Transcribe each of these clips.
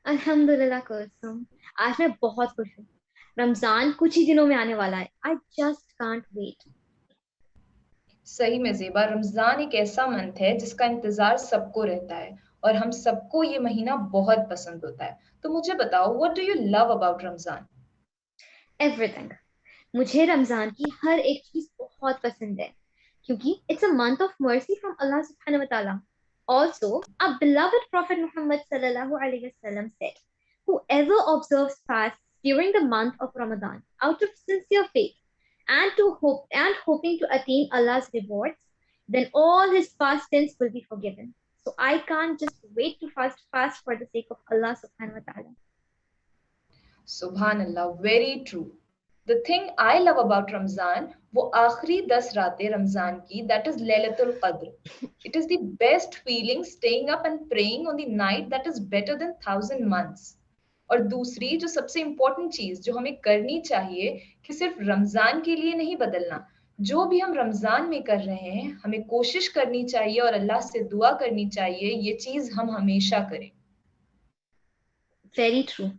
अल्हम्दुलिल्लाह कुलसुम, आज मैं बहुत खुश हूँ। रमजान कुछ ही दिनों में आने वाला है। I just can't wait. सही में ज़ेबा, रमज़ान एक ऐसा मंथ है जिसका इंतज़ार सबको रहता है और हम सबको ये महीना बहुत पसंद होता है। तो मुझे बताओ, what do you love about Ramzan? Everything. मुझे रमजान की हर एक चीज बहुत पसंद है क्योंकि it's a month of mercy from Allah सुब्हानहू व तआला. Also, our beloved Prophet Muhammad sallallahu alaihi wasallam said, "Whoever observes fasts during the month of Ramadan out of sincere faith and hoping to attain Allah's rewards, then all his past sins will be forgiven." So I can't just wait to fast for the sake of Allah subhanahu wa ta'ala. सुभान अल्लाह, very true. The thing I love about Ramzan, वो आखिरी 10 रातें रमज़ान की, that is Lailatul क़द्र। It is the best feeling staying up and praying on the night that is better than 1000 months। और दूसरी जो सबसे इंपॉर्टेंट चीज जो हमें करनी चाहिए कि सिर्फ रमजान के लिए नहीं बदलना, जो भी हम रमजान में कर रहे हैं हमें कोशिश करनी चाहिए और अल्लाह से दुआ करनी चाहिए ये चीज हम हमेशा करें। Very true.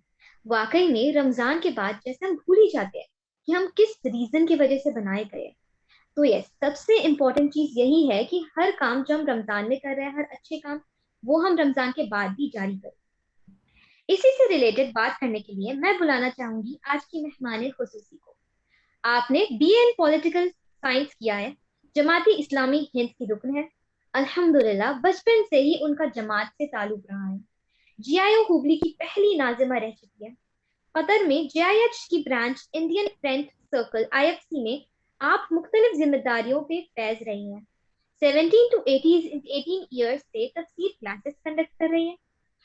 वाकई में रमजान के बाद जैसे हम भूल ही जाते हैं कि हम किस रीजन की वजह से बनाए गए. तो यस, सबसे इम्पोर्टेंट चीज यही है कि हर काम जो हम रमजान में कर रहे हैं, हर अच्छे काम, वो हम रमजान के बाद भी जारी करें. इसी से रिलेटेड बात करने के लिए मैं बुलाना चाहूंगी आज की मेहमान खुसूसी को. आपने बीए इन पॉलिटिकल साइंस किया है, जमाती इस्लामी हिंद की रुकन है. अल्हम्दुलिल्लाह बचपन से ही उनका जमात से ताल्लुक रहा है. जीआईओ हुबली की पहली नाजिमा रह चुकी है. कतर में जेआईएच की branch Indian friend circle IFC में आप मुख्तलिफ जिम्मेदारियों पे फैज रही हैं. 17 टू 18 ईयर्स से तफसीर क्लासेस कंडक्ट कर रही हैं.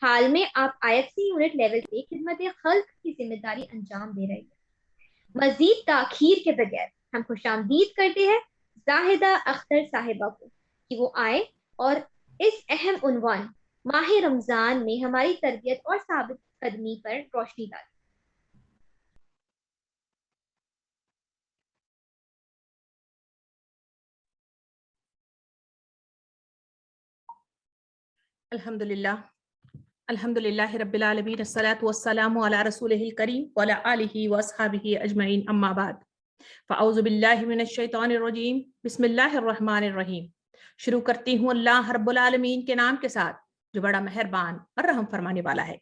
हाल में आप आईएफसी यूनिट लेवल पे खिदमत खल्क की जिम्मेदारी अंजाम दे रही है. मजीद ताखीर के बगैर हम खुशामदीद करते हैं जाहिदा अख्तर साहिबा को कि वो आए और इस अहम उन्वान माह रमजान में हमारी तरबियत और साबित कदमी पर रोशनी डालें. अल्हम्दुलिल्लाह अल्हम्दुलिल्लाहि रब्बिल आलमीन, अस्सलातु वस्सलामु अला रसूलिहिल करीम व अला आलिहि व अस्हाबिहि अजमईन, अम्मा बाद। फ़अऊज़ु बिल्लाहि मिनश शैतानिर रजीम, बिस्मिल्लाहिर रहमानिर रहीम। शुरू करती हूँ अल्लाह रब्बुल आलमीन के नाम के साथ जो बड़ा मेहरबान और रहम फरमाने वाला है।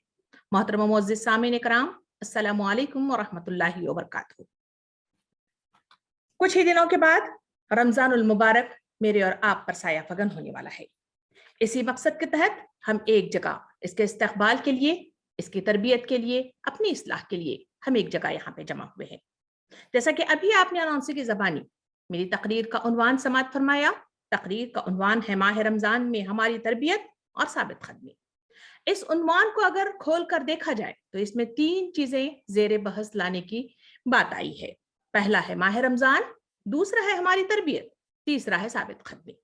मोहतरम मुअज़्ज़िज़ सामीन इकराम, अस्सलामु अलैकुम व रहमतुल्लाहि व बरकातुहू। कुछ ही दिनों के बाद रमजानुल मुबारक मेरे और आप पर साया फगन होने वाला है। इसी मकसद के तहत हम एक जगह इसके इस्तकबाल के लिए, इसकी तरबियत के लिए, अपनी इस्लाह के लिए हम एक जगह यहाँ पे जमा हुए हैं। जैसा कि अभी आपने अनाउंसर की ज़बानी मेरी तकरीर का उन्वान समाअत फरमाया, तकरीर का उन्वान है माह रमजान में हमारी तरबियत और साबित खदमी। इस उन्वान को अगर खोल कर देखा जाए तो इसमें 3 चीजें जेर बहस लाने की बात आई है। पहला है माह रमजान, दूसरा है हमारी तरबियत, तीसरा है साबित खदमी।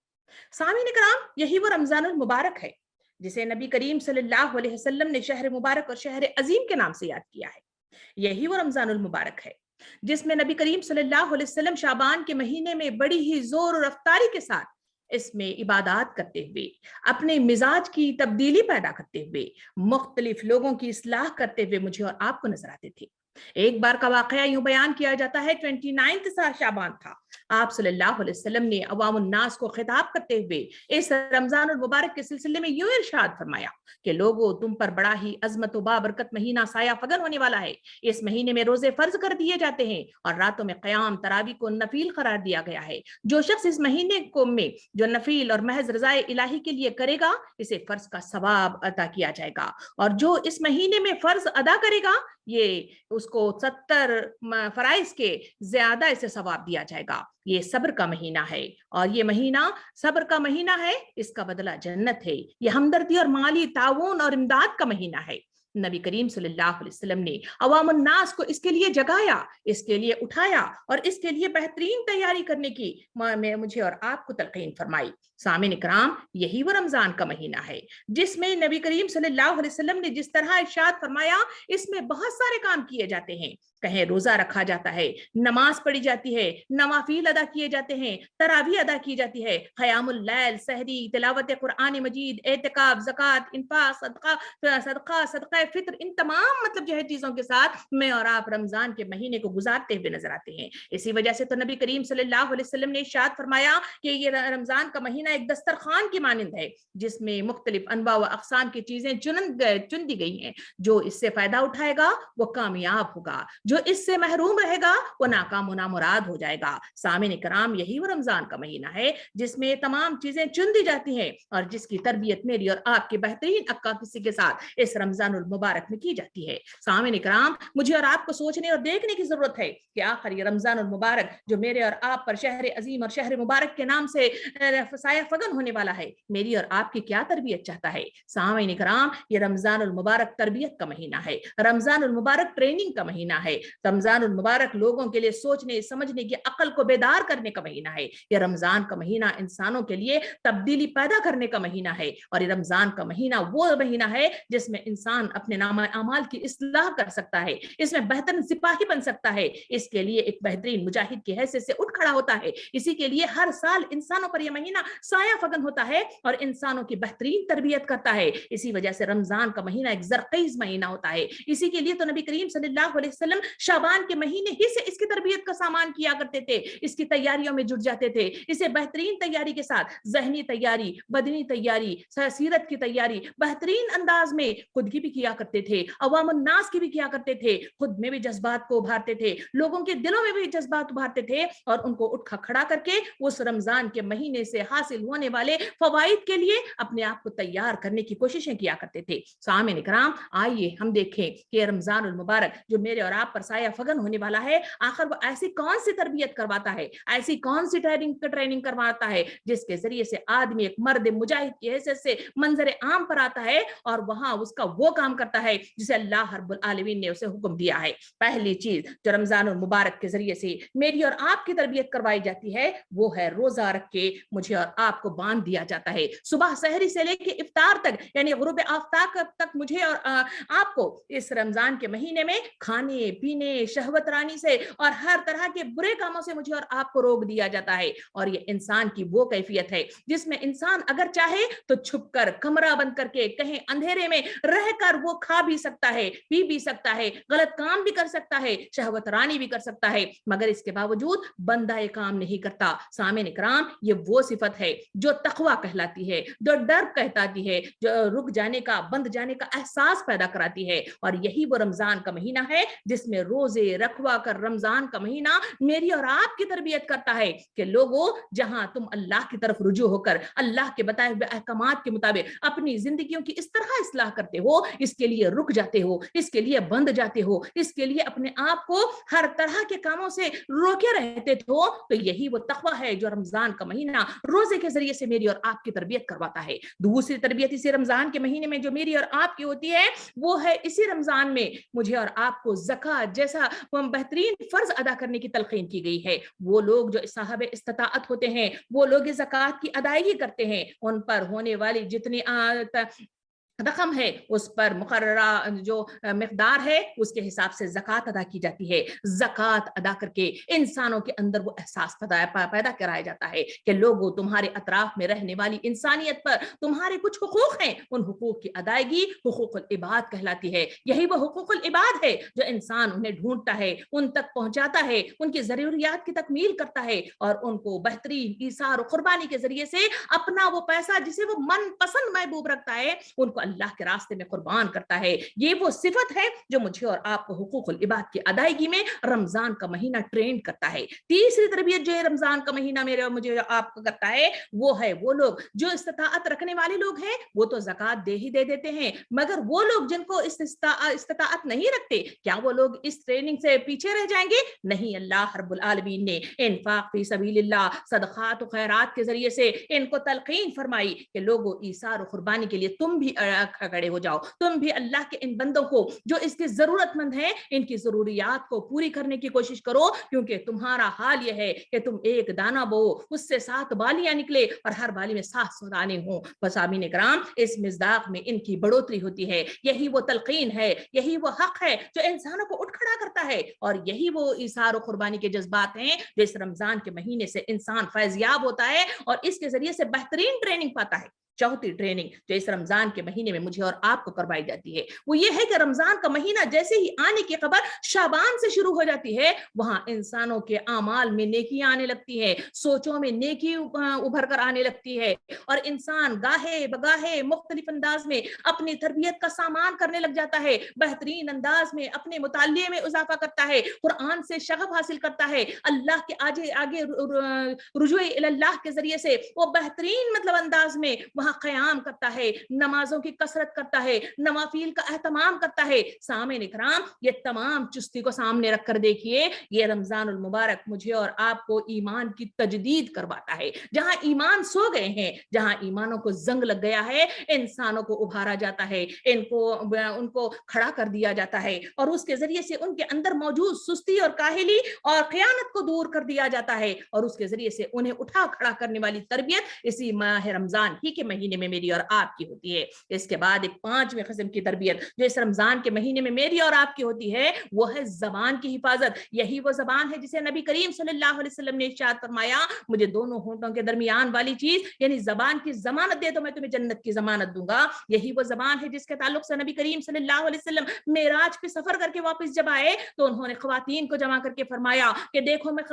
सामीन इकराम, यही वो रमजानुल मुबारक है जिसे नबी करीम सल्लल्लाहु अलैहि वसल्लम ने शहर मुबारक और शहर अजीम के नाम से याद किया है। यही वो रमजानुल मुबारक है जिसमें नबी करीम सल्लल्लाहु अलैहि वसल्लम शाबान के महीने में बड़ी ही जोर और रफ्तारी के साथ इसमें इबादत करते हुए, अपने मिजाज की तब्दीली पैदा करते हुए, मुख्तलिफ लोगों की इस्लाह करते हुए मुझे और आपको नजर आते थे। एक बार का वाकया यूं बयान किया जाता है, 29 शाबान था। आप सल्लल्लाहु अलैहि वसल्लम ने अवामुन नास को खिताब करते हुए इस रमजानुल मुबारक के सिलसिले में यूं इरशाद फरमाया कि लोगों, तुम पर बड़ा ही अजमत व बाबरकत महीना साया फगन होने वाला है। इस महीने में रोजे फर्ज कर दिए जाते हैं और रातों में क़याम तरावी को नफील करार दिया गया है। जो शख्स इस महीने को में जो नफील और महज रज़ाए इलाही के लिए करेगा, इसे फर्ज का सवाब अता किया जाएगा, और जो इस महीने में फर्ज अदा करेगा, ये उसको 70 फराइज के ज्यादा इसे सवाब दिया जाएगा। ये सब्र का महीना है और ये महीना सब्र का महीना है, इसका बदला जन्नत है। ये हमदर्दी और माली ताउन और इमदाद का महीना है। नबी करीम सल्लल्लाहु अलैहि वसल्लम ने अवामुन नास को इसके लिए जगाया, इसके लिए उठाया और इसके लिए बेहतरीन तैयारी करने की मुझे और आपको तलकीन फरमाई। सामिन इकराम, यही वो रमजान का महीना है जिसमें नबी करीम सल्लल्लाहु अलैहि वसल्लम ने जिस तरह इरशाद फरमाया, इसमें बहुत सारे काम किए जाते हैं। कहें रोजा रखा जाता है, नमाज पढ़ी जाती है, नवाफिल अदा किए जाते हैं, तरावी अदा की जाती है, क़यामुल लैल, सहरी, तिलावत कुरान मजीद, एतिकाफ, ज़कात, इन्फाक, सदका फित्र, इन तमाम मतलब जो है चीजों के साथ मैं और आप रमजान के महीने को गुजारते हुए नजर आते हैं। इसी वजह से तो नबी करीम सल्लल्लाहु अलैहि वसल्लम ने इरशाद फरमाया कि ये रमजान का महीना एक दस्तरखान की मानिंद है जिसमें मुख्तलिफ अनवा व अक़साम की चीजें चुन दी गई हैं। जो इससे फायदा उठाएगा वो कामयाब होगा, जो इससे महरूम रहेगा वो नाकाम नामुराद हो जाएगा। सामिन इकराम, यही वो रमजान का महीना है जिसमें तमाम चीजें चुन दी जाती हैं और जिसकी तरबियत मेरी और आपके बेहतरीन अक्का किसी के साथ इस रमजानुल मुबारक में की जाती है। सामिन इकराम, मुझे और आपको सोचने और देखने की जरूरत है कि आखिर ये रमजानुल मुबारक जो मेरे और आप पर शहर अजीम और शहर मुबारक के नाम से साया फगन होने वाला है, मेरी और आपकी क्या तरबियत चाहता है। सामिन इकराम, ये रमजानुल मुबारक तरबियत का महीना है, रमजानुल मुबारक ट्रेनिंग का महीना है, रमजानुल मुबारक लोगों के लिए सोचने समझने की अकल को बेदार करने का महीना है। ये रमजान का महीना इंसानों के लिए तब्दीली पैदा करने का महीना है और ये रमजान का महीना वो महीना है जिसमें इंसान अपने नामा अमाल की इस्लाह कर सकता है, इसमें बेहतरीन सिपाही बन सकता है, इसके लिए एक बेहतरीन मुजाहिद की हैसियत से उठ खड़ा होता है। इसी के लिए हर साल इंसानों पर यह महीना साया फगन होता है और इंसानों की बेहतरीन तरबियत करता है। इसी वजह से रमजान का महीना एक जरकीज महीना होता है। इसी के लिए तो नबी करीम सल्लल्लाहु अलैहि वसल्लम शाबान के महीने ही से इसकी तरबियत का सामान किया करते थे, इसकी तैयारियों में जुट जाते थे। इसे बेहतरीन तैयारी के साथ ज़हनी तैयारी, बदनी तैयारी, सीरत की तैयारी बेहतरीन अंदाज में खुद की भी किया करते थे, अवामुन नास की भी किया करते थे, खुद में भी जज्बात को उभारते थे, लोगों के दिलों में भी जज्बात उभारते थे और उनको उठ खड़ा करके उस रमजान के महीने से हासिल होने वाले फवाइद के लिए अपने आप को तैयार करने की कोशिशें किया करते थे। सामिन इकराम, आइए हम देखें कि रमजानुल मुबारक जो मेरे और आप पर साया फगन होने वाला है, आखिर वो ऐसी कौन सी तरबियत करवाता है, ऐसी कौन सी ट्रेनिंग करवाता है जिसके जरिए से आदमी एक मर्द मुजाहिद की हैसियत से मंजर आम पर आता है और वहां उसका वो काम करता है जिसे अल्लाह रब्बुल आलमीन ने उसे हुक्म दिया है। पहली चीज जो रमजानुल मुबारक के जरिए से मेरी और आपकी तरबियत करवाई जाती है वो है रोजा रख के मुझे और आपको बांध दिया जाता है। सुबह सहरी से लेके इफ्तार तक यानी गुरूब आफ्ताब तक मुझे और आपको इस रमजान के महीने में खाने पीने, शहवत रानी से और हर तरह के बुरे कामों से मुझे और आपको रोक दिया जाता है। और ये इंसान की वो कैफियत है जिसमें इंसान अगर चाहे तो छुपकर कमरा बंद करके कहीं अंधेरे में रहकर वो खा भी सकता है, पी भी सकता है, गलत काम भी कर सकता है, शहवत रानी भी कर सकता है, मगर इसके बावजूद बंदा ये काम नहीं करता। सामिन इकराम, ये वो सिफत है जो तकवा कहलाती है, जो डर कहलाती है, जो रुक जाने का, बंद जाने का एहसास पैदा कराती है। और यही वो रमजान का महीना है जिसमें रोजे रखवा कर रमजान का महीना मेरी और आपकी तरबियत करता है कि लोगों, जहां तुम अल्लाह की तरफ रुजू होकर अल्लाह के बताए हुए अहकामात के मुताबिक अपनी जिंदगियों की इस तरह इस्लाह करते हो, इसके लिए रुक जाते हो, इसके लिए बंद जाते हो, इसके लिए अपने आप को हर तरह के कामों से रोके रहते हो, तो यही वो तकवा है जो रमजान का महीना रोजे के जरिए से मेरी और आपकी तरबियत करवाता है। दूसरी तरबियत इसी रमजान के महीने में जो मेरी और आपकी होती है वो है इसी रमजान में मुझे और आपको ज़कात जैसा बेहतरीन फर्ज अदा करने की तलकीन की गई है। वो लोग जो साहब इस्तिताअत होते हैं, वो लोग ज़कात की अदायगी करते हैं, उन पर होने वाली जितनी रकम है उस पर मुकर्ररा जो मिकदार है उसके हिसाब से ज़कात अदा की जाती है। ज़कात अदा करके इंसानों के अंदर वो एहसास पैदा कराया जाता है कि लोगों, तुम्हारे अतराफ में रहने वाली इंसानियत पर तुम्हारे कुछ हुकूक हैं, उन हुकूक की अदायगी हुकूकुल इबाद कहलाती है। यही वो हुकूकुल इबाद है जो इंसान उन्हें ढूंढता है, उन तक पहुंचाता है, उनकी ज़रूरियात की तकमील करता है और उनको बेहतरीन ईसार और कुर्बानी के जरिए से अपना वो पैसा जिसे वो मन पसंद महबूब रखता है उनको अल्लाह के रास्ते में कुर्बान करता है। ये वो सिफत है जो मुझे और आपको हुकूकुल इबाद की अदायगी में रमजान का महीना ट्रेन करता है। तीसरी तरबियत जो है रमजान का महीना मेरे और मुझे आपको करता है वो है वो लोग जो इस्तिताअत रखने वाले लोग हैं, वो तो ज़कात दे ही दे देते हैं, मगर वो लोग जिनको इस्तिताअत नहीं रखते, क्या वो लोग इस ट्रेनिंग से पीछे रह जाएंगे? नहीं, अल्लाह रब्बुल आलमीन ने इन्फाक फी सबीलिल्लाह, सदकात और खैरात के जरिए से इनको तलकीन फरमाई कि लोगों, ईसार और कुर्बानी के लिए तुम भी खड़े हो जाओ। तुम भी अल्लाह के इन बंदों को जो इसके जरूरतमंद हैं, इनकी जरूरियात को पूरी करने की कोशिश करो, क्योंकि तुम्हारा हाल यह है कि तुम एक दाना बो, उससे 7 बालियां निकले और हर बाली में 700 दाने हों। बसामीन इकराम, इस मिज़दाक में इनकी बढ़ोतरी होती है। यही वो तलकीन है, यही वो हक है जो इंसानों को उठ खड़ा करता है, और यही वो इसार और कुर्बानी के जज्बात हैं जो इस रमजान के महीने से इंसान फैज़याब होता है और इसके जरिए से बेहतरीन ट्रेनिंग पाता है। चौथी ट्रेनिंग जो इस रमजान के महीने में मुझे और आपको करवाई जाती है वो ये है कि रमजान का महीना जैसे ही आने की खबर शाबान से शुरू हो जाती है, वहां इंसानों के आमाल में नेकियां आने लगती है, सोचों में नेकी उभर कर आने लगती है, और इंसान गाहे बगाहे मुख्तलिफ अंदाज में अपनी तरबियत का सामान करने लग जाता है, बेहतरीन अंदाज में अपने मुतालिये में इजाफा करता है, कुरान से शगफ हासिल करता है, अल्लाह के आगे आगे रुजू इल्लाह के जरिए से वो बेहतरीन मतलब अंदाज में क़याम करता है, नमाजों की कसरत करता है, नवाफिल का एहतमाम करता है। सामईन इकराम, ये तमाम चुस्ती को सामने रखकर देखिए, ये रमजानुल मुबारक मुझे और आपको ईमान की तजदीद करवाता है। जहां ईमान सो गए हैं, जहां ईमानों को जंग लग गया है, इंसानों को उभारा जाता है, उनको खड़ा कर दिया जाता है, और उसके जरिए से उनके अंदर मौजूद सुस्ती और काहिली और खयानत को दूर कर दिया जाता है, और उसके जरिए से उन्हें उठा खड़ा करने वाली तरबियत इसी माह रमजान ही के महीने में मेरी और आपकी होती है। इसके बाद एक 5वें किस्म की तरबियत जो इस रमजान के महीने में मेरी और आपकी होती है, वो है जबान की हिफाजत। यही वो जबान है जिसे नबी करीम सल्लल्लाहु अलैहि वसल्लम ने इरशाद फरमाया, मुझे दोनों होंठों के दरमियान वाली चीज यानी जबान की जमानत दे तो मैं तुम्हें जन्नत की जमानत दूंगा। यही वो जबान है जिसके ताल्लुक से नबी करीम सल्लल्लाहु अलैहि वसल्लम मेराज पे सफर करके वापस जब आए तो उन्होंने खवातीन को जमा करके फरमाया कि देखो मैं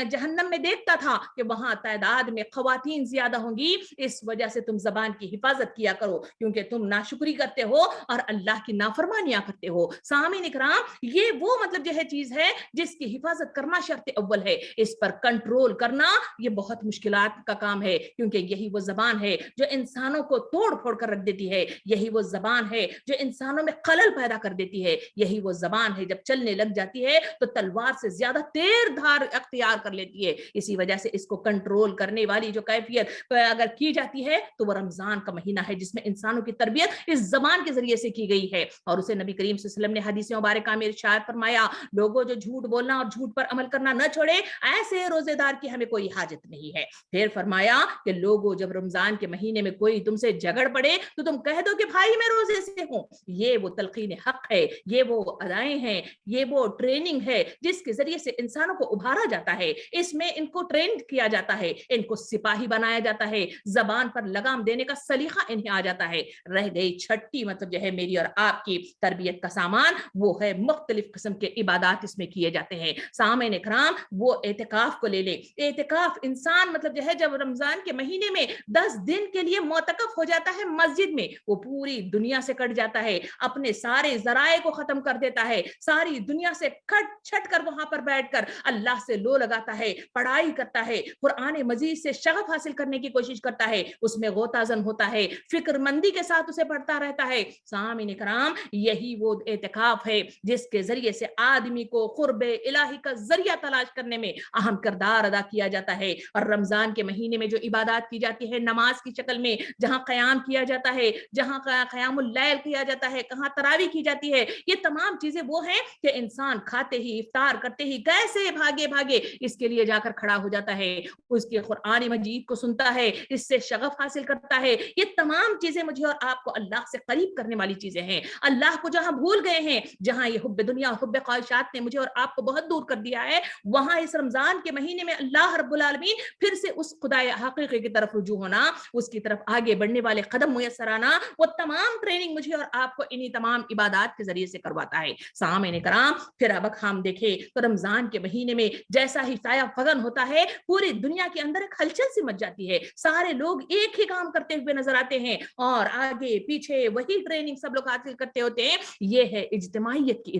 जहन्नम में देखता था कि वहां तादाद में खवातीन ज्यादा होंगी, इस वजह से तुम जबान की हिफाजत किया करो, क्योंकि तुम नाशुक्री करते हो और अल्लाह की नाफरमानियां करते हो। सामीन इकराम, ये वो मतलब जो है चीज है जिसकी हिफाजत करना शर्त अव्वल है। इस पर कंट्रोल करना ये बहुत मुश्किलात का काम है, क्योंकि यही वो जबान है जो इंसानों को तोड़ फोड़ कर रख देती है, यही वो जबान है जो इंसानों में खलल पैदा कर देती है, यही वो जबान है जब चलने लग जाती है तो तलवार से ज्यादा तेज धार अख्तियार कर लेती है। इसी वजह से इसको कंट्रोल करने वाली जो कैफियत अगर की जाती है तो वो रमजान का महीना है जिसमें इंसानों की तरबियत इस जबान के जरिए से की गई है। और उसे नबी करीम सल्लल्लाहु अलैहि वसल्लम ने हदीस मुबारका में इरशाद फरमाया, लोगों जो झूठ बोलना और झूठ पर अमल करना न छोड़े, ऐसे रोजेदार की हमें कोई हाजत नहीं है। फिर फरमाया कि लोगों जब रमजान के महीने में कोई तुमसे झगड़ पड़े तो तुम कह दो कि भाई मैं रोजे से हूं। ये वो तलकीन हक है, ये वो अदाएं हैं, ये वो ट्रेनिंग है जिसके जरिए से इंसानों को उभारा जाता है। इसमें इनको ट्रेन किया जाता है, इनको सिपाही बनाया जाता है, जबान पर लगाम देने का सलीका इन्हें आ जाता है। रह गई छठी मतलब जो है मेरी और आपकी तरबियत का सामान, वो है मुख्तलिफ किस्म के इबादत इसमें किए जाते हैं। सामईन इकराम, वो एतिकाफ को ले ले। एतिकाफ इंसान मतलब जो है जब रमजान के महीने में 10 दिन के लिए मोतकफ हो जाता है मस्जिद में, वो पूरी दुनिया से कट जाता है, अपने सारे जराए को खत्म कर देता है, सारी दुनिया से कट छट कर वहां पर बैठकर अल्लाह से लो लगाता है, पढ़ाई करता है, कुरान मजीद से शगफ हासिल करने की कोशिश करता है, उसमें गोताजन होता है, फिक्रमंदी के साथ उसे पढ़ता रहता है। सामीन इकराम, यही वो एतिकाफ है जिसके जरिए से आदमी को कुर्बे इलाही का जरिया तलाश करने में अहम किरदार अदा किया जाता है। और रमजान के महीने में जो इबादत की जाती है नमाज की शक्ल में, जहां क़याम किया जाता है, जहां क़यामुल लैल किया जाता है, कहां तरावी की जाती है, ये तमाम चीजें वो हैं कि इंसान खाते ही इफ्तार करते ही कैसे भागे भागे इसके लिए जाकर खड़ा हो जाता है, उसके कुरान मजीद को सुनता है, इससे शगफ हासिल करता है। ये तमाम चीजें मुझे और आपको अल्लाह से करीब करने वाली चीजें हैं। अल्लाह को जहां भूल गए हैं, जहां ये हुब्बे दुनिया हुब्बे ख्वाहिशात ने मुझे और आपको बहुत दूर कर दिया है, वहां इस रमजान के महीने में अल्लाह रब्बुल आलमीन फिर से उस खुदाए हकीकी की तरफ रुजू होना, उसकी तरफ आगे बढ़ने वाले कदम मुयस्सर आना, वो तमाम ट्रेनिंग मुझे और आपको इन्हीं तमाम इबादत के जरिए से करवाता है। सामईन कराम, फिर अब हम देखें तो रमजान के महीने में जैसा ही साया फगन होता है, पूरी दुनिया के अंदर एक हलचल सी मच जाती है, सारे लोग एक ही काम करते हुए नजर आते हैं और आगे पीछे वही ट्रेनिंग सब लोग हासिल करते होते हैं। ये है इज्तिमाइयत की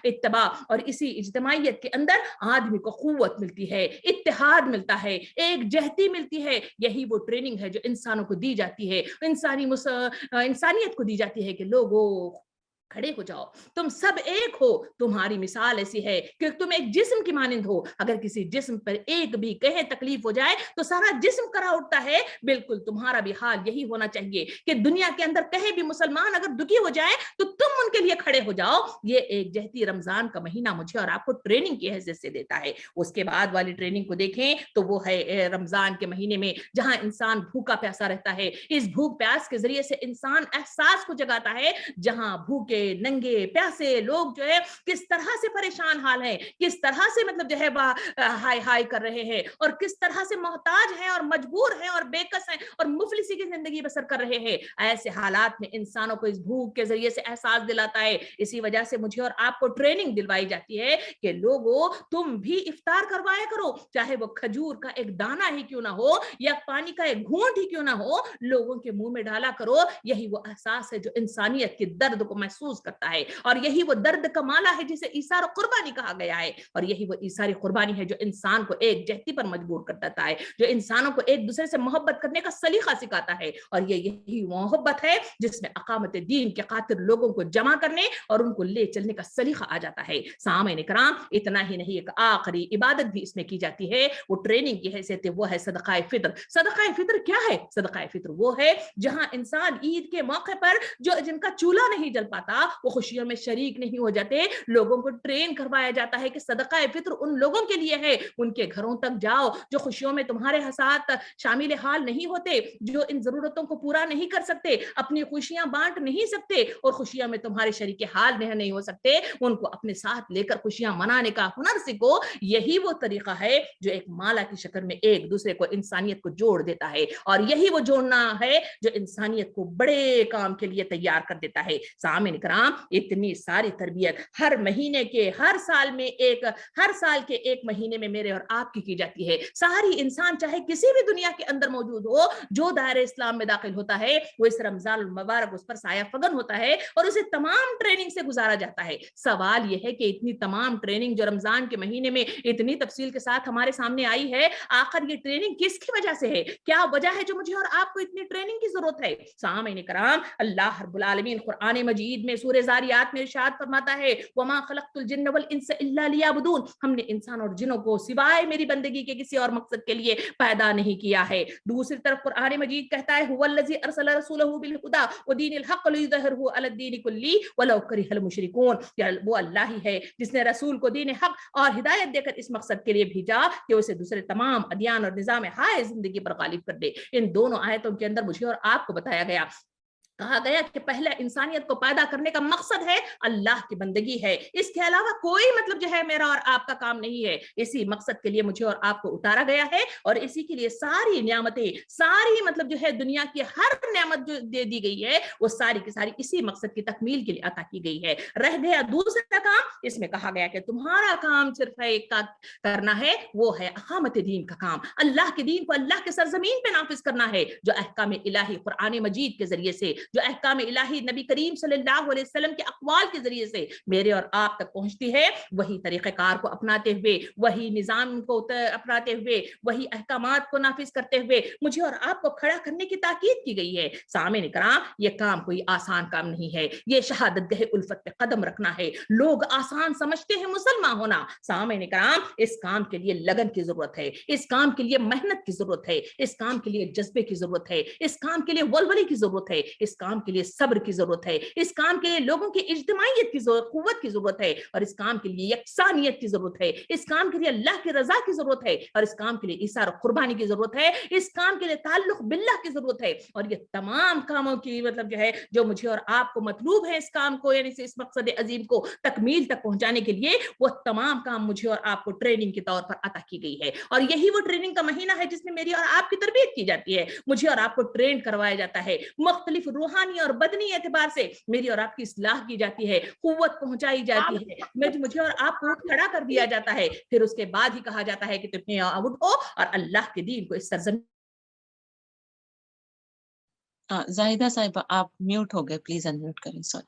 इत्तबा, और इसी इज्तिमाइयत के अंदर आदमी को कुव्वत मिलती है, इत्तेहाद मिलता है, एक जहती मिलती है। यही वो ट्रेनिंग है जो इंसानों को दी जाती है, इंसानियत को दी जाती है कि लोगों खड़े हो जाओ, तुम सब एक हो। तुम्हारी मिसाल ऐसी है कि तुम एक जिस्म की मानिंद हो। अगर किसी जिस्म पर एक भी कहीं तकलीफ हो जाए तो सारा जिस्म करा उठता है। बिल्कुल तुम्हारा भी हाल यही होना चाहिए कि दुनिया के अंदर कहीं भी मुसलमान अगर दुखी हो जाए तो तुम उनके लिए खड़े हो जाओ। ये एक जहती रमजान का महीना मुझे और आपको ट्रेनिंग की हैसियत से देता है। उसके बाद वाली ट्रेनिंग को देखें तो वो है रमजान के महीने में, जहां इंसान भूखा प्यासा रहता है। इस भूख प्यास के जरिए से इंसान एहसास को जगाता है, जहां भूखे नंगे प्यासे लोग जो है किस तरह से परेशान हाल है, किस तरह से मतलब जो है हाय हाय कर रहे हैं, और किस तरह से मोहताज हैं और मजबूर हैं और बेकस हैं और मुफलिसी की जिंदगी बसर कर रहे हैं। ऐसे हालात में इंसानों को इस भूख के जरिए से एहसास दिलाता है। इसी वजह से मुझे और आपको ट्रेनिंग दिलवाई जाती है कि लोगों तुम भी इफ्तार करवाया करो, चाहे वो खजूर का एक दाना ही क्यों ना हो या पानी का एक घूंट ही क्यों ना हो, लोगों के मुंह में डाला करो। यही वो एहसास है जो इंसानियत के दर्द को महसूस करता है, और यही वो दर्द कमाला है जिसे ईसार कुर्बानी कहा गया है। और यही वो ईसारी कुर्बानी है जो इंसान को एक जहती पर मजबूर कर देता है, जो इंसानों को एक दूसरे से मोहब्बत करने का सलीका सिखाता है। और ये यही मोहब्बत है जिसमें अकामत दीन के खातिर लोगों को जमा करने और उनको ले चलने का सलीका आ जाता है। सामईन इकराम, इतना ही नहीं, एक आखिरी इबादत भी इसमें की जाती है, वो ट्रेनिंग की हैसियत है, वो है सदका फितर। सदका फितर क्या है? सदका फितर वो है जहां इंसान ईद के मौके पर जो जिनका चूल्हा नहीं जल पाता वो खुशियों में शरीक नहीं हो जाते, लोगों को ट्रेन करवाया जाता है कि सदका फितर उन लोगों के लिए है। उनके घरों तक जाओ जो खुशियों में तुम्हारे साथ शामिल हाल नहीं होते, जो इन जरूरतों को पूरा नहीं कर सकते, अपनी खुशियां बांट नहीं सकते और खुशियों में तुम्हारे शरीक हाल नहीं हो सकते, उनको अपने साथ लेकर खुशियां मनाने का हुनर सीखो। यही वो तरीका है जो एक माला की शक्ल में एक दूसरे को, इंसानियत को जोड़ देता है, और यही वो जोड़ना है जो इंसानियत को बड़े काम के लिए तैयार कर देता है। सामईन इकराम, इतनी सारी तरबियत हर महीने के, हर साल में एक, हर साल के एक महीने में मेरे और आपकी की जाती है। सारी इंसान चाहे किसी भी दुनिया के अंदर मौजूद हो, जो दायरे इस्लाम में दाखिल होता है वो इस रमजान मुबारक उस पर साया फगन होता है और उसे तमाम ट्रेनिंग से गुजारा जाता है। सवाल यह है कि इतनी तमाम ट्रेनिंग जो रमजान के महीने में इतनी तफसील के साथ हमारे सामने आई है, आखिर ये ट्रेनिंग किसकी वजह से है? क्या वजह है जो मुझे और आपको इतनी ट्रेनिंग की जरूरत है? सामईन इकराम, अल्लाह रब्बुल आलमीन कुरान मजीद में सूरह ज़ारियात में इरशाद फरमाता है, वमा खलक़तुल जिन्न वल इंसा इल्ला लियअबुदून, हमने इंसान और जिन्नों को सिवाय मेरी बंदगी के किसी और मकसद के लिए पैदा नहीं किया है। दूसरी तरफ कुरान मजीद कहता है, हुवल्लज़ी अरसला रसूलहु बिल हुदा व दीनिल हक़ लियुज़हिरहु अला दीनि कुल्ली वलौ करिहल मुशरिकून। वो अल्लाह ही है जिसने रसूल को दीन हक और हिदायत देकर इस मकसद के लिए भेजा कि उसे दूसरे तमाम अदियान और निजाम हाय जिंदगी पर गालिब कर दे। इन दोनों आयतों के अंदर मुझे और आपको बताया गया, कहा गया कि पहले इंसानियत को पैदा करने का मकसद है अल्लाह की बंदगी है, इसके अलावा कोई मतलब जो है मेरा और आपका काम नहीं है। इसी मकसद के लिए मुझे और आपको उतारा गया है, और इसी के लिए सारी नियामतें, सारी मतलब जो है दुनिया की हर नियामत जो दे दी गई है वो सारी की सारी इसी मकसद की तकमील के लिए अता की गई है। रह गया दूसरा काम, इसमें कहा गया कि तुम्हारा काम सिर्फ एक का करना है, वो है अकामत दीन का काम। अल्लाह के दीन को अल्लाह के सरजमीन पे नाफिज करना है, जो अहकाम इलाही कुरान मजीद के जरिए से, जो अहकाम इलाही नबी करीम सल्लल्लाहु अलैहि वसल्लम के अक़वाल के जरिए से मेरे और आप तक पहुंचती है, वही तरीक़ेकार को अपनाते हुए, वही निज़ाम को अपनाते हुए, वही अहकामात को नाफिज करते हुए मुझे और आपको खड़ा करने की ताकीद की गई है। सामईन इकराम, ये काम कोई आसान काम नहीं है, ये शहादत गह उल्फत पे कदम रखना है। लोग आसान समझते हैं मुसलमान होना, सामईन इकराम इस काम के लिए लगन की जरूरत है, इस काम के लिए मेहनत की जरूरत है, इस काम के लिए जज्बे की जरूरत है, इस काम के लिए वलवले की जरूरत है, इस काम के लिए सब्र की जरूरत है, इस काम के लिए लोगों की इज्तिमाइयत की कुव्वत की जरूरत है, और इस काम के लिए यकसानियत की जरूरत है, इस काम के लिए अल्लाह की रजा की जरूरत है, और इस काम के लिए इसार कुर्बानी की जरूरत है, इस काम के लिए ताल्लुक बिल्लाह की जरूरत है। और ये तमाम कामों की मतलब जो है जो मुझे और आपको मतलूब है इस काम को, यानी इस मकसद अजीम को तकमील तक पहुंचाने के लिए, वो तमाम काम मुझे और आपको ट्रेनिंग के तौर पर अता की गई है। और यही वो ट्रेनिंग का महीना है जिसमें मेरी और आपकी तरबियत की जाती है, मुझे और आपको ट्रेन करवाया जाता है, मुख्तलिफ रूहानी और बदनी एतबार से मेरी और आपकी इस्लाह की जाती है, कुव्वत पहुंचाई जाती है, मुझे और आपको खड़ा कर दिया जाता है। फिर उसके बाद ही कहा जाता है कि तुम्हें उठो और अल्लाह के दीन को इस सरजमीन। जाहिदा साहिबा, आप म्यूट हो गए, प्लीज अनम्यूट करें। सॉरी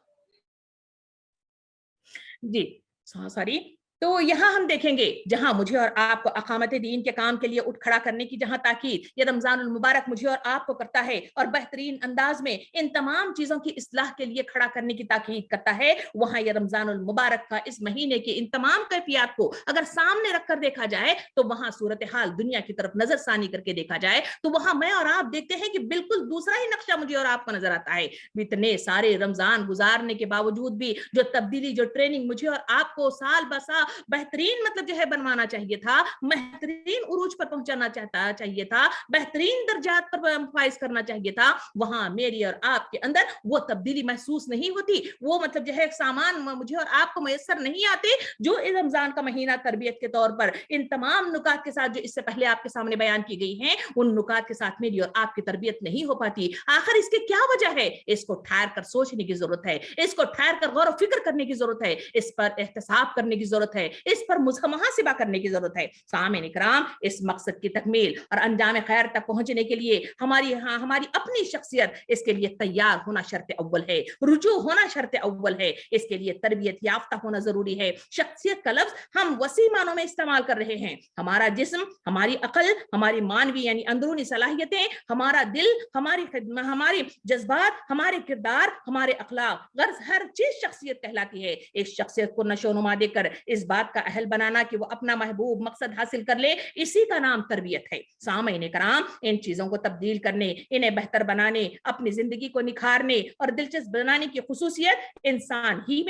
जी सॉरी। तो यहाँ हम देखेंगे जहां मुझे और आपको अकामत दीन के काम के लिए उठ खड़ा करने की जहां ताकीद ये रमजानुल मुबारक मुझे और आपको करता है, और बेहतरीन अंदाज में इन तमाम चीजों की इस्लाह के लिए खड़ा करने की ताकीद करता है, वहां ये रमजानुल मुबारक का इस महीने की इन तमाम कैफियत को अगर सामने रखकर देखा जाए, तो वहां सूरत हाल दुनिया की तरफ नजरसानी करके देखा जाए, तो वहां मैं और आप देखते हैं कि बिल्कुल दूसरा ही नक्शा मुझे और आपको नजर आता है। इतने सारे रमजान गुजारने के बावजूद भी जो तब्दीली, जो ट्रेनिंग मुझे और आपको साल ब साल बेहतरीन मतलब जो है बनवाना चाहिए था, बेहतरीन उरूज पर पहुंचाना चाहिए था, बेहतरीन दर्जात पर फाइज करना चाहिए था, वहां मेरी और आपके अंदर वो तब्दीली महसूस नहीं होती, वो मतलब जो है सामान मुझे और आपको मैसर नहीं आते जो इस रमजान का महीना तरबियत के तौर पर इन तमाम नुकात के साथ जो इससे पहले आपके सामने बयान की गई हैं, उन नुकात के साथ मेरी और आपकी तरबियत नहीं हो पाती। आखिर इसके क्या वजह है? इसको ठहर कर सोचने की जरूरत है, इसको ठहर कर गौर व फिक्र करने की जरूरत है, इस पर एहतसाब करने की जरूरत है, इस पर मुहासिबा करने की जरूरत है। सामीन इकराम, इस मकसद की तकमील और अंजाम खैर तक पहुंचने के लिए हमारी अपनी शख्सियत, इसके लिए तैयार होना शर्त अव्वल है, रुजू होना शर्त अव्वल है, इसके लिए तरबियत याफ्ता होना जरूरी है। शख्सियत का लफ्ज हम वसी मानों में इस्तेमाल कर रहे हैं। हमारा जिस्म, हमारी अकल, हमारी मानवी यानी अंदरूनी सलाहियतें, हमारा दिल, हमारी जज्बात, हमारे किरदार, हमारे अखलाक, गर्ज हर चीज शख्सियत कहलाती है। इस शख्सियत को नशोनुमा देकर इस बात का अहल बनाना कि वो अपना महबूब मकसद हासिल कर ले, इसी का नाम तरबियत है। सामईन कराम, इन चीजों को तब्दील करने, इन्हें बेहतर बनाने, अपनी जिंदगी को निखारने और दिलचस्प बनाने की खुसूसियत इंसान ही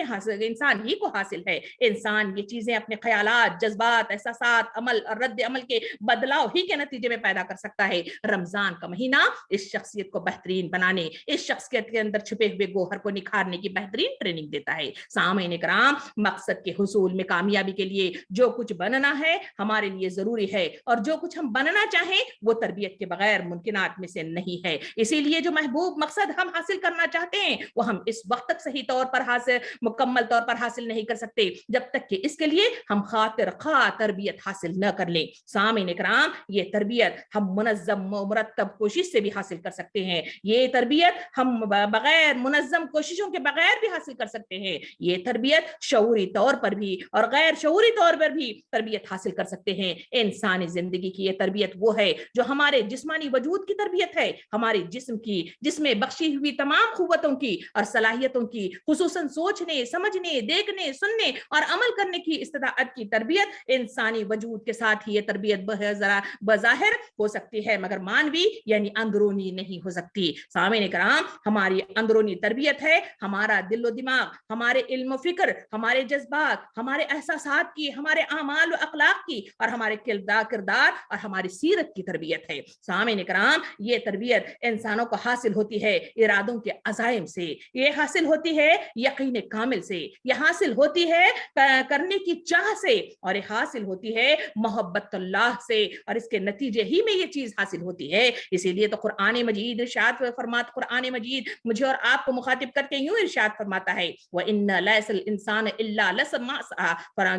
को हासिल है। इंसान ये चीजें अपने ख्यालात, जज्बात, एहसासात, अमल और रद्द अमल के बदलाव ही के नतीजे में पैदा कर सकता है। रमजान का महीना इस शख्सियत को बेहतरीन बनाने, इस शख्सियत के अंदर छुपे हुए गोहर को निखारने की बेहतरीन ट्रेनिंग देता है। सामईन कराम, मकसद के हुसूल में कामयाबी के लिए जो कुछ बनना है हमारे लिए जरूरी है, और जो कुछ हम बनना चाहें वो तरबियत के बगैर मुमकिनात में से नहीं है। इसीलिए जो महबूब मकसद हम हासिल करना चाहते हैं वो हम इस वक्त तक सही तौर पर मुकम्मल तौर पर हासिल नहीं कर सकते जब तक कि इसके लिए हम खातिर खा तरबियत हासिल न कर लें। सामीन इकराम, ये तरबियत हम मुनज़्ज़म मुरत्तब कोशिश से भी हासिल कर सकते हैं। ये तरबियत हम बगैर मुनज़्ज़म कोशिशों के बगैर भी हासिल कर सकते हैं। ये तरबियत शऊरी तौर पर भी और गैर शऊरी तौर पर भी तरबियत हासिल कर सकते हैं। इंसानी जिंदगी की ये तरबियत वो है जो हमारे जिस्मानी वजूद की तरबियत है, हमारे जिस्म की, जिसमें बख्शी हुई तमाम कुव्वतों की और सलाहियतों की, खुसूसन सोचने, समझने, देखने, सुनने और अमल करने की इस्तिताअत की तरबियत, इंसानी वजूद के साथ ही ये तरबियत बज़ाहिर हो सकती है मगर मानवी यानी अंदरूनी नहीं हो सकती। सामीन कराम, हमारी अंदरूनी तरबियत है हमारा दिलो दिमाग, हमारे इल्म फिक्र, हमारे जज्बात, हमारे एहसासात की, हमारे आमाल व अखलाक की और हमारे किरदार और हमारी सीरत की तरबियत है। सामीन कराम, ये तरबियत इंसानों को हासिल होती है इरादों के अज़ाइम से, ये हासिल होती है यकीन कामिल से, ये हासिल होती है करने की चाह से, और ये हासिल होती है मोहब्बतुल्लाह से, और इसके नतीजे ही में ये चीज हासिल होती है। इसीलिए तो कुरान मजीद इरशाद फरमाता, कुरान मजीद मुझे और आपको मुखातिब करके यूं इरशाद फरमाता है, व इन्ना लैसल इंसान इल्ला लसमा सा,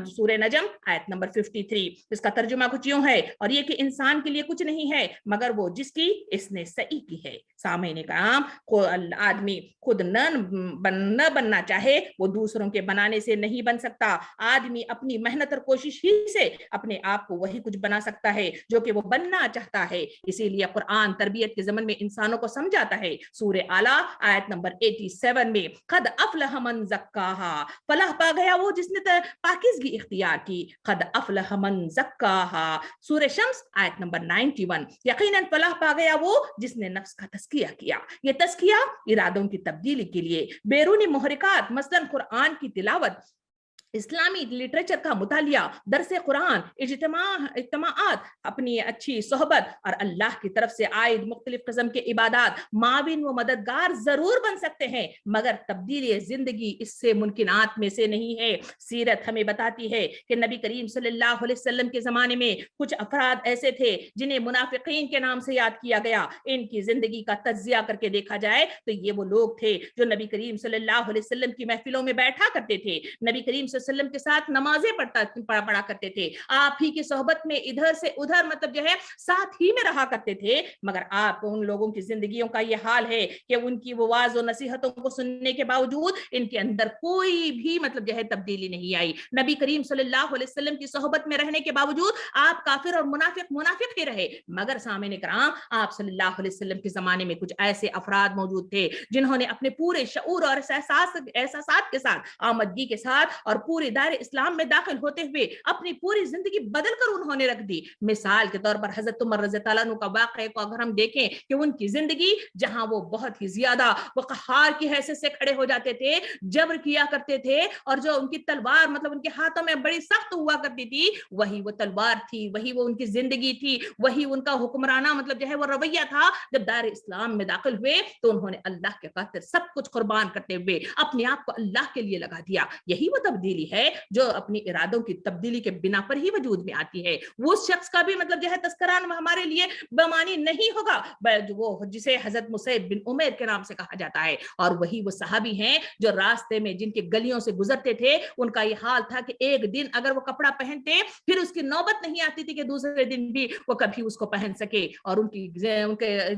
सूरह नजम आयत नंबर 53। इसका तर्जुमा कुछ यूं है, और ये कि इंसान के लिए कुछ नहीं है मगर वो जिसकी इसने सही की है। सामईन कराम, आदमी खुद न बनना चाहे वो दूसरों के बनाने से नहीं बन सकता। आदमी अपनी मेहनत और कोशिश ही से अपने आप को वही कुछ बना सकता है जो कि वो बनना चाहता है। इसीलिए कुरान तरबियत के ज़मन में इंसानों को समझाता है। सूरह आला आयत नंबर 87 में, कद अफलह मन ज़क्काहा, फलाह पा गया वो जिसने पाकीज़गी इख्तियार की। कद अफलह मन ज़क्काहा। सूरह शम्स आयत नंबर 91, यकीनन फलाह पा गया वो जिसने नफ्स का तज़किया किया। ये तज़किया इरादों की तब्दीली के लिए बैरूनी मुहरिकात, मसलन कुरान की तिलावत, इस्लामी लिटरेचर का मुतालिया, दरसे कुरान, इज्तिमाआत, अपनी अच्छी सोहबत और अल्लाह की तरफ से आयद मुख्तलिफ किस्म के इबादात माविन व मददगार जरूर बन सकते हैं मगर तब्दीली जिंदगी इससे मुमकिनात में से नहीं है। सीरत हमें बताती है कि नबी करीम सल्लल्लाहु अलैहि वसल्लम के जमाने में कुछ अफराद ऐसे थे जिन्हें मुनाफिकीन के नाम से याद किया गया। इनकी जिंदगी का तज्जिया करके देखा जाए तो ये वो लोग थे जो नबी करीम सल्लल्लाहु अलैहि वसल्लम की महफिलों में बैठा करते थे, नबी करीम वसल्लम के साथ नमाजें पढ़ा करते थे, आप ही की सोहबत में इधर से उधर मतलब जो है साथ ही में रहा करते थे, मगर आप उन लोगों की जिंदगियों का ये हाल है कि उनकी वो वाज और नसीहतों को सुनने के बावजूद इनके अंदर कोई भी मतलब जो है तब्दीली नहीं आई। नबी करीम सल्लल्लाहु अलैहि वसल्लम की सोहबत में रहने के बावजूद आप काफिर और मुनाफिक ही रहे, मगर सामने कराम आप सल्लल्लाहु अलैहि वसल्लम के जमाने में कुछ ऐसे अफराद मौजूद थे जिन्होंने अपने पूरे शऊर और एहसास के साथ, आमदगी के साथ और पूरे दायरे इस्लाम में दाखिल होते हुए अपनी पूरी जिंदगी बदल कर उन्होंने रख दी। मिसाल के तौर पर हजरत उमर रज़ी अल्लाह अन्हु का वाक़या को अगर हम देखें कि उनकी जिंदगी जहां वो बहुत ही ज्यादा वो क़हार की हैसियत से खड़े हो जाते थे, जबर किया करते थे, और जो उनकी तलवार मतलब उनके हाथों में बड़ी सख्त हुआ करती थी, वही वो तलवार थी, वही वो उनकी जिंदगी थी, वही उनका हुक्मराना मतलब जो है वो रवैया था। जब दायरे इस्लाम में दाखिल हुए तो उन्होंने अल्लाह के खातिर सब कुछ कुर्बान करते हुए अपने आप को अल्लाह के लिए लगा दिया। यही वो तब्दीली है जो अपनी इरादों की तब्दीली के बिना पर ही वजूद में आती है। वो शख्स का भी मतलब जो है तस्करा हमारे लिए बमानी नहीं होगा, वो जिसे हजरत मुसैब बिन उमैर के नाम से कहा जाता है, और वही वो सहाबी हैं जो रास्ते में जिनके गलियों से गुजरते थे, उनका ये हाल था कि एक दिन अगर वो कपड़ा पहनते फिर उसकी नौबत नहीं आती थी कि दूसरे दिन भी वो कभी उसको पहन सके, और उनके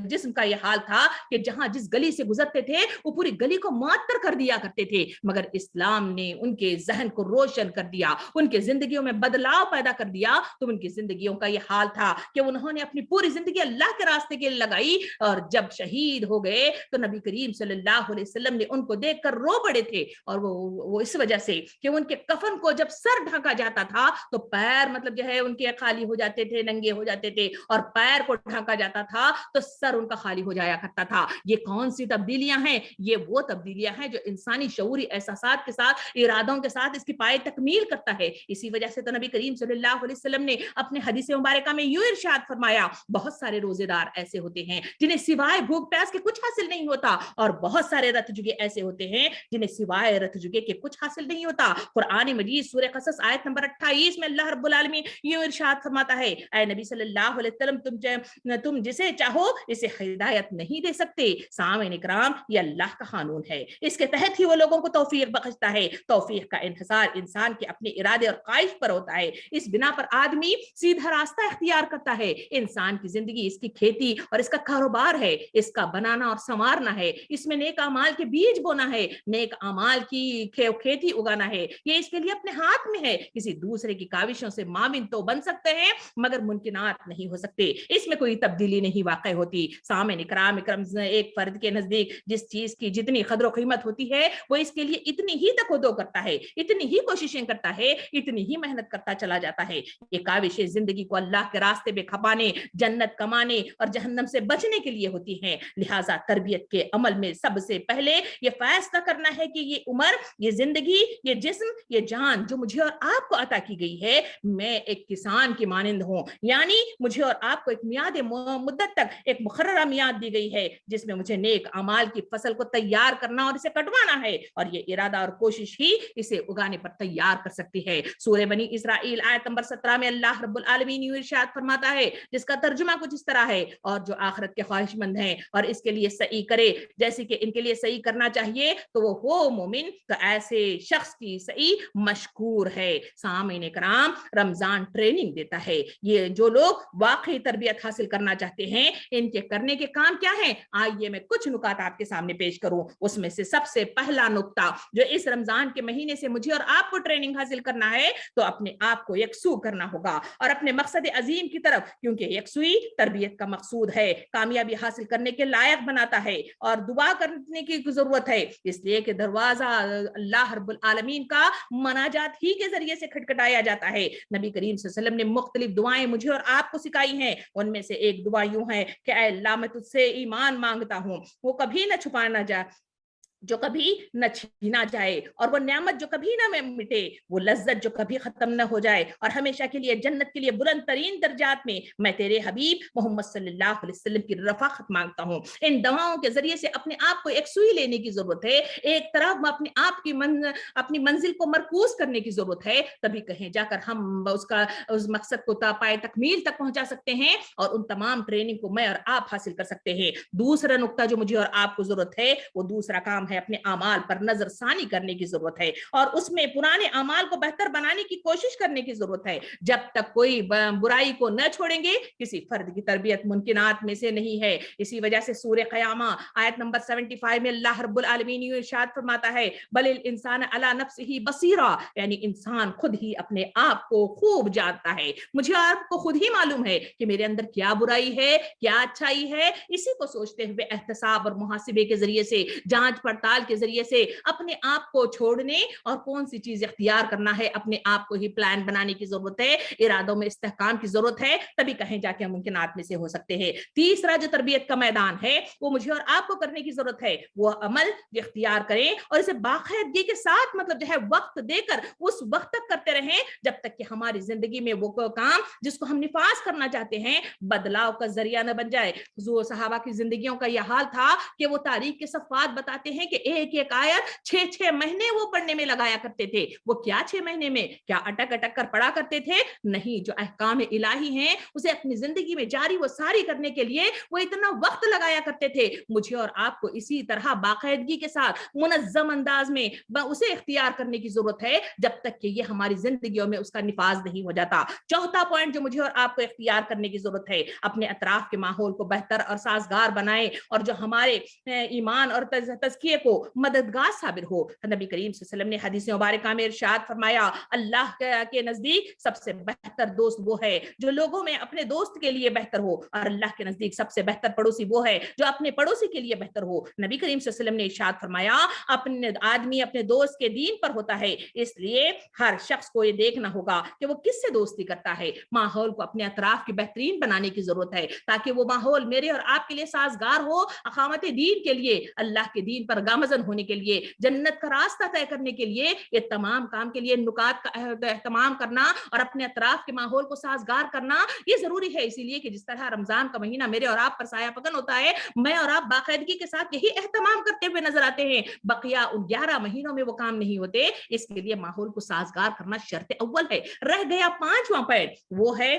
जिस्म का ये हाल था कि जहां जिस गली से गुजरते थे वो पूरी गली को मुअत्तर कर दिया करते थे, मगर इस्लाम ने उनके जहन को रोशन कर दिया, उनके जिंदगियों में बदलाव पैदा कर दिया। तो उनकी जिंदगियों का ये हाल था कि उन्होंने अपनी पूरी जिंदगी अल्लाह के रास्ते के लिए लगाई, और जब शहीद हो गए तो नबी करीम सल्लल्लाहु अलैहि वसल्लम ने उनको देखकर रो पड़े थे, और वो इस वजह से कि उनके कफन को जब सर ढका जाता था तो पैर मतलब जो है उनके खाली हो जाते थे, नंगे हो जाते थे, और पैर को ढका जाता था तो सर उनका खाली हो जाया करता था। ये कौन सी तब्दीलियां हैं? ये वो तब्दीलियां हैं जो इंसानी शऊरी एहसासात के साथ, इरादों के साथ इसकी पाए तकमील करता है। इसी वजह से तो नबी करीम सल्लल्लाहु अलैहि वसल्लम ने अपने हदीस मुबारका में यूं इरशाद फरमाया, बहुत सारे रोजेदार ऐसे होते हैं जिन्हें सिवाय भूख प्यास के कुछ हासिल नहीं होता, और बहुत सारे रत जुगे ऐसे होते हैं जिन्हें सिवाय रत जुगे के कुछ हासिल नहीं होता। कुरान मजीद सूरह क़सस आयत नंबर 28 में अल्लाह रब्बुल आलमीन यूं इरशाद फरमाता है, ऐ नबी सल्लल्लाहु अलैहि वसल्लम तुम जिसे चाहो इसे हिदायत नहीं दे सकते। सामईन इकराम, ये अल्लाह का कानून है, इसके तहत ही वो लोगों को तौफीक बख्शता है। तौफीक का इंहिसार इंसान के अपने इरादे और ख्वाहिश पर होता है। इस बिना पर आदमी सीधा रास्ता इख्तियार करता है। इंसान की जिंदगी इसकी खेती और इसका कारोबार है, इसका बनाना और संवारना है, इसमें नेक अमाल के बीज बोना है, नेक अमाल की खेती उगाना है। ये इसके लिए अपने हाथ में है। किसी दूसरे की काविशों से मामिन तो बन सकते हैं मगर मुमकिनात नहीं हो सकते, इसमें कोई तब्दीली नहीं वाक़ होती। सामईन इकराम, एक फर्द के नजदीक जिस चीज की जितनी कदर कीमत होती है वो इसके लिए इतनी ही तकद्दो करता है, इतनी ही कोशिशें करता है, इतनी ही मेहनत करता चला जाता है। ये काविशें जिंदगी को अल्लाह के रास्ते में खपाने, जन्नत कमाने और जहन्नम से बचने के लिए होती हैं। लिहाजा तरबियत के अमल में सबसे पहले ये फैसला करना है कि ये उम्र, ये जिंदगी, ये जिस्म, ये जान जो मुझे और आपको अता की गई है, मैं एक किसान की मानिंद हूँ, यानी मुझे और आपको एक मियाद मुद्दत तक एक मुकर्ररा मियाद दी गई है जिसमें मुझे नेक अमाल की फसल को तैयार करना और इसे कटवाना है, और ये इरादा और कोशिश ही इसे उगाने पर तैयार कर सकती है। सूरह बनी इसराइल आयत नंबर 17 में अल्लाह रब्बुल आलमीन यूं इरशाद फरमाता है, जिसका तर्जुमा कुछ इस तरह है, और जो आखिरत के ख्वाहिशमंद हैं और इसके लिए सही करे जैसे कि इनके लिए सही करना चाहिए तो वो हो मोमिन, तो ऐसे शख्स की सही मशकूर है। सामईन इकराम, रमजान ट्रेनिंग देता है। ये जो लोग वाकई तरबियत हासिल करना चाहते हैं, इनके करने के काम क्या है? आइए मैं कुछ नुकात आपके सामने पेश करूं। उसमें से सबसे पहला नुक्ता जो इस रमजान के महीने से मुझे और आपको ट्रेनिंग हासिल करना है, तो अपने आप को यकसू करना होगा और अपने मकसद अजीम की तरफ, क्योंकि यकसुई तरबियत का मकसूद है, कामयाबी हासिल करने के लायक बनाता है और दुआ करने की जरूरत है, इसलिए कि दरवाजा अल्लाह रब्बुल आलमीन का मनाजात ही के जरिए से खटखटाया जाता है। नबी करीम सल्लल्लाहु अलैहि वसल्लम ने मुख्तलिफ दुआएं मुझे और आपको सिखाई हैं। उनमें से एक दुआ यूं है कि ऐ अल्लाह, मैं तुझसे ईमान मांगता हूँ, वो कभी न छुपाना जा, जो कभी न छीना जाए, और वो नेमत जो कभी न मिटे, वो लज्जत जो कभी खत्म न हो जाए, और हमेशा के लिए जन्नत के लिए बुलंद तरीन दर्जात में मैं तेरे हबीब मोहम्मद सल्लल्लाहु अलैहि वसल्लम की रफाकत मांगता हूँ। इन दवाओं के जरिए से अपने आप को एक सुई लेने की जरूरत है, एक तरफ अपने आप की अपनी मंजिल को मरकूज करने की जरूरत है, तभी कहीं जाकर हम उस मकसद को पाए तकमील तक पहुंचा सकते हैं और उन तमाम ट्रेनिंग को मैं और आप हासिल कर सकते हैं। दूसरा नुक्ता जो मुझे और आपको जरूरत है, वो दूसरा काम है अपने अमाल पर नजरसानी करने की जरूरत है और उसमें पुराने अमाल को बेहतर बनाने की कोशिश करने की जरूरत है। जब तक कोई बुराई को न छोड़ेंगे किसी फर्द की तरबियत मुमकिनात में से नहीं है। इसी वजह से सूरह क़यामा आयत नंबर 75 में अल्लाह रब्बुल आलमीन इरशाद फरमाता है बलिल इंसान अला नफ्सिही बसीरा, यानी इंसान खुद ही अपने आप को खूब जानता है। मुझे आपको खुद ही मालूम है कि मेरे अंदर क्या बुराई है क्या अच्छाई है। इसी को सोचते हुए एहतसाब और मुहासिबे के जरिए से, जांच पड़ताल के जरिए से अपने आप को छोड़ने और कौन सी चीज इख्तियार करना है अपने आप को ही प्लान बनाने की जरूरत है। इरादों में इस्तेहकाम की जरूरत है, तभी कहीं जाके हम मुमकिनात में से हो सकते हैं। तीसरा जो तरबियत का मैदान है वो मुझे और आपको करने की जरूरत है, वो अमल इख्तियार करें और इसे बाकायदगी के साथ मतलब जो है वक्त देकर उस वक्त तक करते रहें जब तक कि हमारी जिंदगी में वो काम जिसको हम निफाज करना चाहते हैं बदलाव का जरिया न बन जाए। जो सहाबा की जिंदगियों का यह हाल था कि वो तारीख के सफ़ात बताते हैं कि एक एक आयत 6-6 महीने वो पढ़ने में लगाया करते थे। वो क्या 6 महीने में क्या अटक अटक कर पढ़ा करते थे? नहीं, जो अहकाम इलाही हैं उसे अपनी जिंदगी में जारी वो सारी करने के लिए वो इतना वक्त लगाया करते थे। मुझे और आपको इसी तरह बाकायदगी के साथ मुनज़्ज़म अंदाज में उसे इख्तियार करने की जरूरत है जब तक कि ये हमारी जिंदगियों में उसका निफाज नहीं हो जाता। चौथा पॉइंट जो मुझे और आपको इख्तियार करने की जरूरत है, अपने अतराफ के माहौल को बेहतर और साजगार बनाए और जो हमारे ईमान और तज़किये को मददगार साबित हो। नबी करीम सल्लल्लाहु अलैहि वसल्लम ने हदीस मुबारका में इरशाद फरमाया अल्लाह के नजदीक सबसे बेहतर दोस्त वो है जो लोगों में अपने दोस्त के लिए बेहतर हो और अल्लाह के नजदीक सबसे बेहतर पड़ोसी वो है जो अपने पड़ोसी के लिए बेहतर हो। नबी करीम सल्लल्लाहु अलैहि वसल्लम ने इरशाद फरमाया अपने आदमी अपने दोस्त के दीन पर होता है, इसलिए हर शख्स को ये देखना होगा कि वो किससे दोस्ती करता है। माहौल को अपने अतराफ की बेहतरीन बनाने की जरूरत है ताकि वो माहौल मेरे और आपके लिए साजगार हो, अकामत दीन के लिए, अल्लाह के दीन पर गामजन होने के लिए, जन्नत का रास्ता तय करने के लिए, ये तमाम काम के लिए नुकात का एहतमाम करना और अपने अतराफ के माहौल को साजगार करना ये जरूरी है। इसीलिए कि जिस तरह रमजान का महीना मेरे और आप पर साया फगन होता है, मैं और आप बाकायदगी के साथ यही एहतमाम करते हुए नजर आते हैं। बकिया उन 11 महीनों में वो काम नहीं होते, इसके लिए माहौल को साजगार करना शर्त अव्वल है। रह गया 5वां पॉइंट, वो है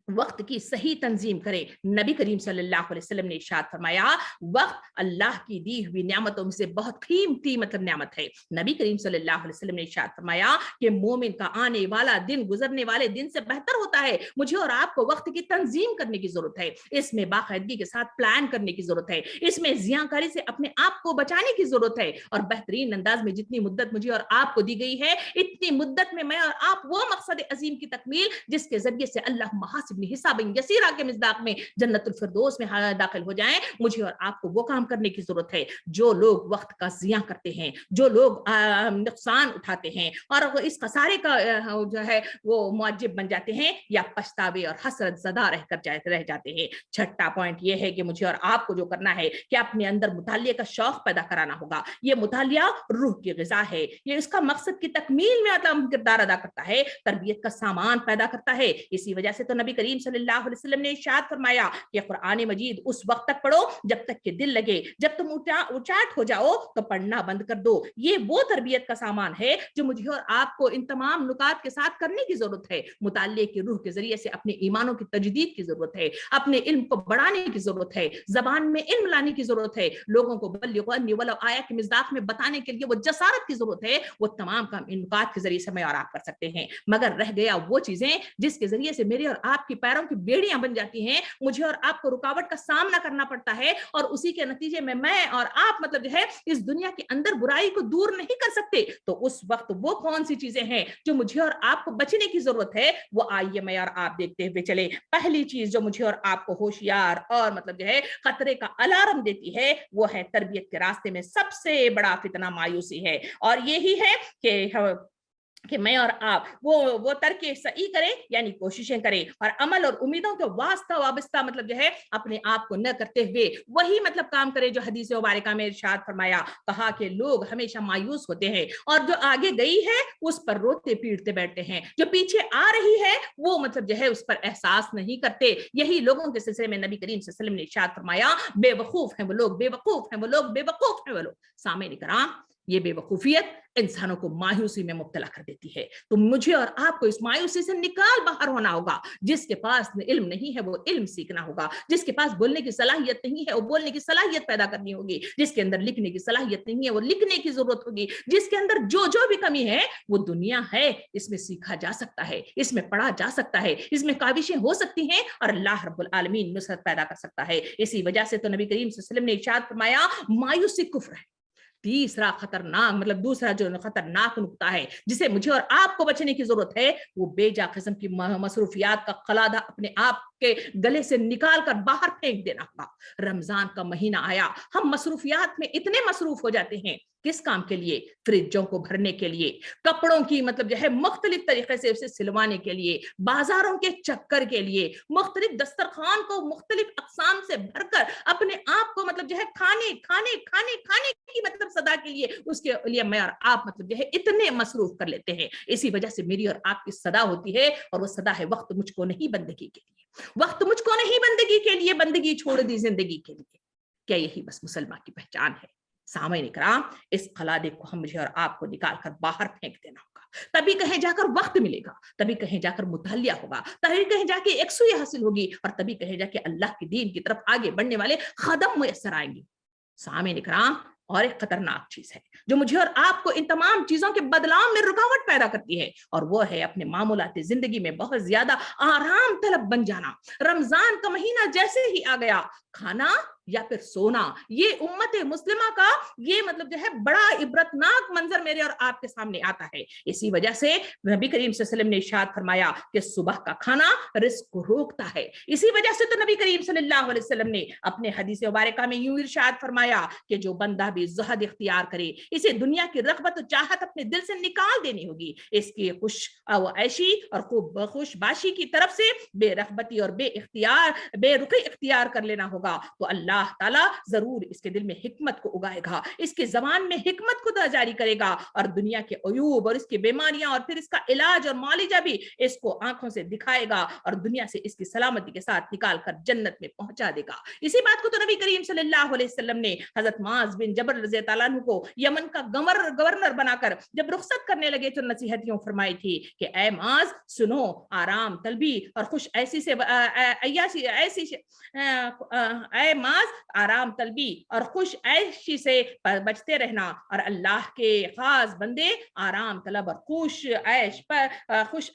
वक्त की सही तंजीम करें। नबी करीम सल्लल्लाहु अलैहि वसल्लम ने इरशाद फरमाया वक्त अल्लाह की दी हुई नियामतों में से बहुत कीमती मतलब नियामत है। नबी करीम सल्लल्लाहु अलैहि वसल्लम ने इरशाद फरमाया कि मोमिन का आने वाला दिन गुजरने वाले दिन से बेहतर होता है। मुझे और आपको वक्त की तंजीम करने की जरूरत है, इसमें बाकायदगी के साथ प्लान करने की जरूरत है, इसमें जियाकारी से अपने आप को बचाने की जरूरत है और बेहतरीन अंदाज में जितनी मुद्दत मुझे और आपको दी गई है इतनी मुद्दत में मैं और आप वो मकसद अजीम की तकमील जिसके जरिए से अल्लाह महासिब हिसाब यसीरा के मिज़दाक में जन्नतुल फिरदौस में दाखिल हो जाएं, मुझे और आपको वो काम करने की जरूरत है। जो लोग वक्त का जिया करते हैं, जो लोग नुकसान उठाते हैं और इस खसारे का जो है वो मुआजिब बन जाते हैं या पछतावे और हसरत ज़दा रह जाते हैं। छठा पॉइंट ये है कि मुझे और आपको जो करना है कि अपने अंदर मुतालिया का शौक पैदा कराना होगा। ये मुतालिया रूह की ग़िज़ा है, ये इसका मकसद की तकमील में किरदार अदा करता है, तरबियत का सामान पैदा करता है। इसी वजह से तो नबी करीम सल्लल्लाहु अलैहि वसल्लम ने इरशाद फरमाया कि कुरान मजीद उस वक्त तक पढ़ो जब तक कि दिल लगे, जब तुम उचाट हो जाओ तो पढ़ना बंद कर दो। ये वो तरबियत का सामान है जो मुझे और आपको इन तमाम नुकात के साथ करने की जरूरत है। मुताल्ले की रूह के जरिए से अपने ईमानों की तजदीद की जरूरत है, अपने इल्म को बढ़ाने की जरूरत है, जबान में इल्म लाने की जरूरत है, लोगों को बल्लिगुन्नी वलौ आया के मिज़दाक में बताने के लिए वो जसारत की जरूरत है। वो तमाम काम इन नुकात के जरिए से मैं और आप कर सकते हैं, मगर रह गया वो चीजें जिसके जरिए से मेरे और आपकी पैरों की बेड़ियां बन जाती हैं, मुझे और आपको रुकावट का सामना करना पड़ता है और उसी के नतीजे में मैं और आप मतलब जो है इस दुनिया के अंदर बुराई को दूर नहीं कर सकते। तो उस वक्त वो कौन सी चीजें हैं जो मुझे और आपको बचने की जरूरत है, वो आइए मैं और आप देखते हुए चले। पहली चीज जो मुझे और आपको होशियार और मतलब जो है खतरे का अलार्म देती है वो है तरबियत के रास्ते में सबसे बड़ा फितना मायूसी है, और यही है कि मैं और आप वो तरके सही करें यानी कोशिशें करें और अमल और उम्मीदों के वास्ता वाबस्ता मतलब जो है अपने आप को न करते हुए वही मतलब काम करें जो हदीस मुबारका में इरशाद फरमाया, कहा कि लोग हमेशा मायूस होते हैं और जो आगे गई है उस पर रोते पीटते बैठते हैं, जो पीछे आ रही है वो मतलब जो है उस पर एहसास नहीं करते। यही लोगों के सिलसिले में नबी करीम सल्लल्लाहु अलैहि वसल्लम ने इरशाद फरमाया बेवकूफ हैं वो लोग, बेवकूफ हैं वो लोग, बेवकूफ हैं वो लोग। सामईन किराम, ये बेवकूफियत इंसानों को मायूसी में मुब्तला कर देती है। तो मुझे और आपको इस मायूसी से निकाल बाहर होना होगा। जिसके पास इल्म नहीं है वो इल्म सीखना होगा, जिसके पास बोलने की सलाहियत नहीं है वो बोलने की सलाहियत पैदा करनी होगी, जिसके अंदर लिखने की सलाहियत नहीं है वो लिखने की जरूरत होगी, जिसके अंदर जो जो भी कमी है वो दुनिया है, इसमें सीखा जा सकता है, इसमें पढ़ा जा सकता है, इसमें काविशें हो सकती हैं और अल्लाह रब्बुल आलमीन नुसरत पैदा कर सकता है। इसी वजह से तो नबी करीम सल्लल्लाहु अलैहि वसल्लम ने इरशाद फरमाया मायूसी कुफ्र है। तीसरा खतरनाक मतलब दूसरा जो खतरनाक नुक्ता है जिसे मुझे और आपको बचने की जरूरत है वो बेजा किस्म की मसरूफियात का खलादा अपने आप के गले से निकाल कर बाहर फेंक देना होगा। रमजान का महीना आया, हम मसरूफियात में इतने मसरूफ हो जाते हैं, किस काम के लिए? फ्रिजों को भरने के लिए, कपड़ों की मतलब जो है मुख्तलिफ तरीके से उसे सिलवाने के लिए, बाजारों के चक्कर के लिए, मुख्तलिफ दस्तरखान को मुख्तलिफ अकसाम से भरकर अपने आप को मतलब जो है खाने खाने खाने खाने की मतलब सदा के लिए उसके लिए मैं और आप मतलब जो है इतने मसरूफ कर लेते हैं। इसी वजह से मेरी और आपकी सदा होती है और वो सदा है वक्त मुझको नहीं बंदगी के लिए, वक्त मुझको नहीं बंदगी के लिए, बंदगी छोड़ दी जिंदगी के लिए। क्या यही बस मुसलमान की पहचान है? सामईन इकराम, इस खलादे को हम मुझे और आपको निकाल कर बाहर फेंक देना होगा, तभी कहीं जाकर वक्त मिलेगा, तभी कहीं जाकर मुतालिया होगा, तभी कहीं जाके एकसूई हासिल होगी और तभी कहीं जाके अल्लाह के दीन की तरफ आगे बढ़ने वाले कदम मुयस्सर आएंगे। सामईन इकराम, और एक खतरनाक चीज है जो मुझे और आपको इन तमाम चीजों के बदलाव में रुकावट पैदा करती है और वो है अपने मामूलाती जिंदगी में बहुत ज्यादा आराम तलब बन जाना। रमजान का महीना जैसे ही आ गया, खाना या फिर सोना, ये उम्मत मुस्लिमा का ये मतलब जो है बड़ा इबरतनाक मंजर मेरे और आपके सामने आता है। इसी वजह से नबी करीम सल्लल्लाहु अलैहि वसल्लम ने इरशाद फरमाया कि सुबह का खाना रिस्क को रोकता है। इसी वजह से तो नबी करीम सल्लल्लाहु अलैहि वसल्लम ने अपने हदीस मुबारका में यूं इरशाद फरमाया कि जो बंदा भी ज़ुहद इख्तियार करे, इसे दुनिया की रग़बत और चाहत अपने दिल से निकाल देनी होगी, इसकी खुश ऐशी और खूब खुशबाशी की तरफ से बेरग़बती और बेरुखी इख्तियार कर लेना होगा, तो अल्लाह ताला जरूर इसके दिल में हिकमत को उगाएगा, इसके ज़बान में हिकमत को जारी करेगा और दुनिया के अयूब और इसकी बीमारियां और फिर इसका इलाज और मालिजा भी इसको आंखों से दिखाएगा और दुनिया से इसकी सलामती के साथ निकाल कर जन्नत में पहुंचा देगा। इसी बात को तो नबी करीम सल्लल्लाहु अलैहि वसल्लम ने हजरत मुआज़ बिन जबल रज़ी अल्लाह अन्हु को यमन का गवर्नर बनाकर जब रुखसत करने लगे तो नसीहत यूं फरमाई थी कि ए मुआज़ सुनो, आराम तलबी और खुश ऐसी से ऐ मुआज़ आराम तलबी और खुश ऐशी से बचते रहना और अल्लाह के खास बंदे आराम तलब और खुश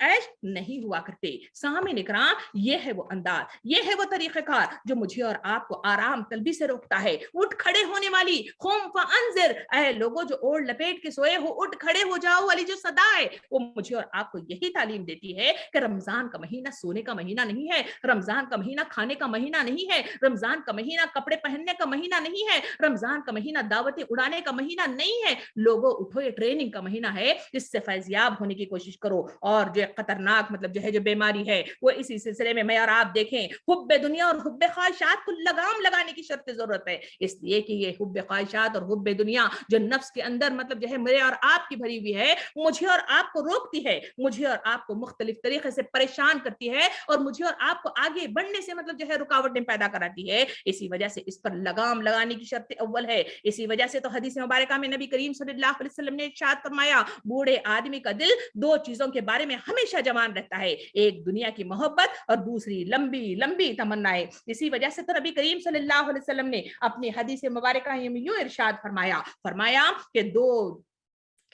ऐश नहीं हुआ करते। सामईन इकराम, ये है वो अंदाज, ये है वो तरीक़ेकार जो मुझे और आपको आराम तलबी से रोकता है। उठ खड़े होने वाली खुम फअंज़िर, ऐ लोगों जो ओढ़ लपेट के सोए हो उठ खड़े हो जाओ वाली जो सदा है वो मुझे और आपको यही तालीम देती है कि रमजान का महीना सोने का महीना नहीं है, रमजान का महीना खाने का महीना नहीं है, रमजान का महीना कपड़े पहनने का महीना नहीं है, रमजान का महीना दावतें उड़ाने का महीना नहीं है। लोगों उठो, ये ट्रेनिंग का महीना है, इससे फैज़याब होने की कोशिश करो। और जो खतरनाक मतलब जो है जो बीमारी है वो इसी सिलसिले में मैं और आप देखें, हुब्बे दुनिया और हुब्बे ख्वाहिशात को लगाम लगाने की शर्त जरूरत है, इसलिए कि ये हुब्बे ख्वाहिशात और हुब्बे दुनिया जो नफ्स के अंदर मतलब जो है मेरे और आपकी भरी हुई है, मुझे और आपको रोकती है, मुझे और आपको मुख्तलिफ तरीके से परेशान करती है और मुझे और आपको आगे बढ़ने से मतलब जो है रुकावटें पैदा कराती है। इसी वजह से इस पर लगाम लगाने की शर्त अव्वल है। इसी वजह से तो हदीस मुबारका में नबी करीम सल्लल्लाहु अलैहि वसल्लम ने इरशाद फरमाया, बूढ़े आदमी का दिल दो चीजों के बारे में हमेशा जवान रहता है, एक दुनिया की मोहब्बत और दूसरी लंबी लंबी तमन्नाएं। इसी वजह से तो नबी करीम सल्लल्लाहु अलैहि वसल्लम ने अपनी हदीस मुबारका में यूं इरशाद फरमाया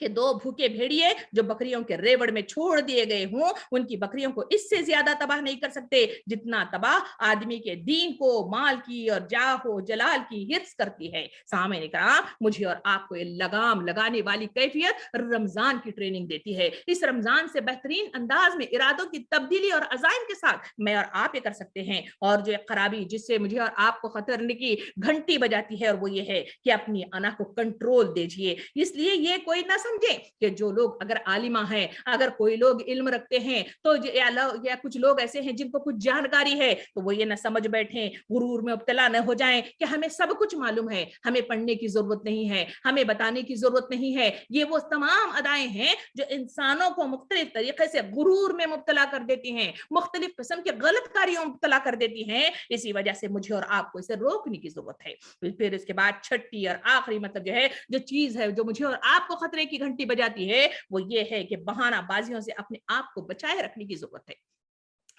कि दो भूखे भेड़िए जो बकरियों के रेवड़ में छोड़ दिए गए हों, उनकी बकरियों को इससे ज्यादा तबाह नहीं कर सकते जितना तबाह आदमी के दीन को, माल की और जाहो जलाल की हिर्स करती है। सामईन इकराम, मुझे और आपको ये लगाम लगाने वाली कैफियत रमजान की ट्रेनिंग देती है। इस रमजान से बेहतरीन अंदाज में इरादों की तब्दीली और अज़ाइम के साथ मैं और आप ये कर सकते हैं। और जो खराबी जिससे मुझे और आपको खतरने की घंटी बजाती है और वो ये है कि अपनी अना को कंट्रोल दीजिए। इसलिए ये कोई न समझें कि जो लोग अगर आलिमा हैं, अगर कोई लोग इल्म रखते हैं, तो या कुछ लोग ऐसे हैं जिनको कुछ जानकारी है, तो वो ये ना समझ बैठें, गुरूर में मुब्तला न हो जाएं कि हमें सब कुछ मालूम है, हमें पढ़ने की जरूरत नहीं है, हमें बताने की जरूरत नहीं है। ये वो तमाम अदाएं हैं जो इंसानों को मुख्तलिफ तरीके से गुरूर में मुब्तला कर देती हैं, मुख्तलिफ किस्म के गलत कार्यों में मुब्तला कर देती हैं। इसी वजह से मुझे और आपको इसे रोकने की जरूरत है। फिर इसके बाद छठी और आखिरी मतलब जो है, जो चीज है जो मुझे और आपको खतरे की घंटी बजाती है, वो ये है कि बहानाबाजियों से अपने आप को बचाए रखने की जरूरत है।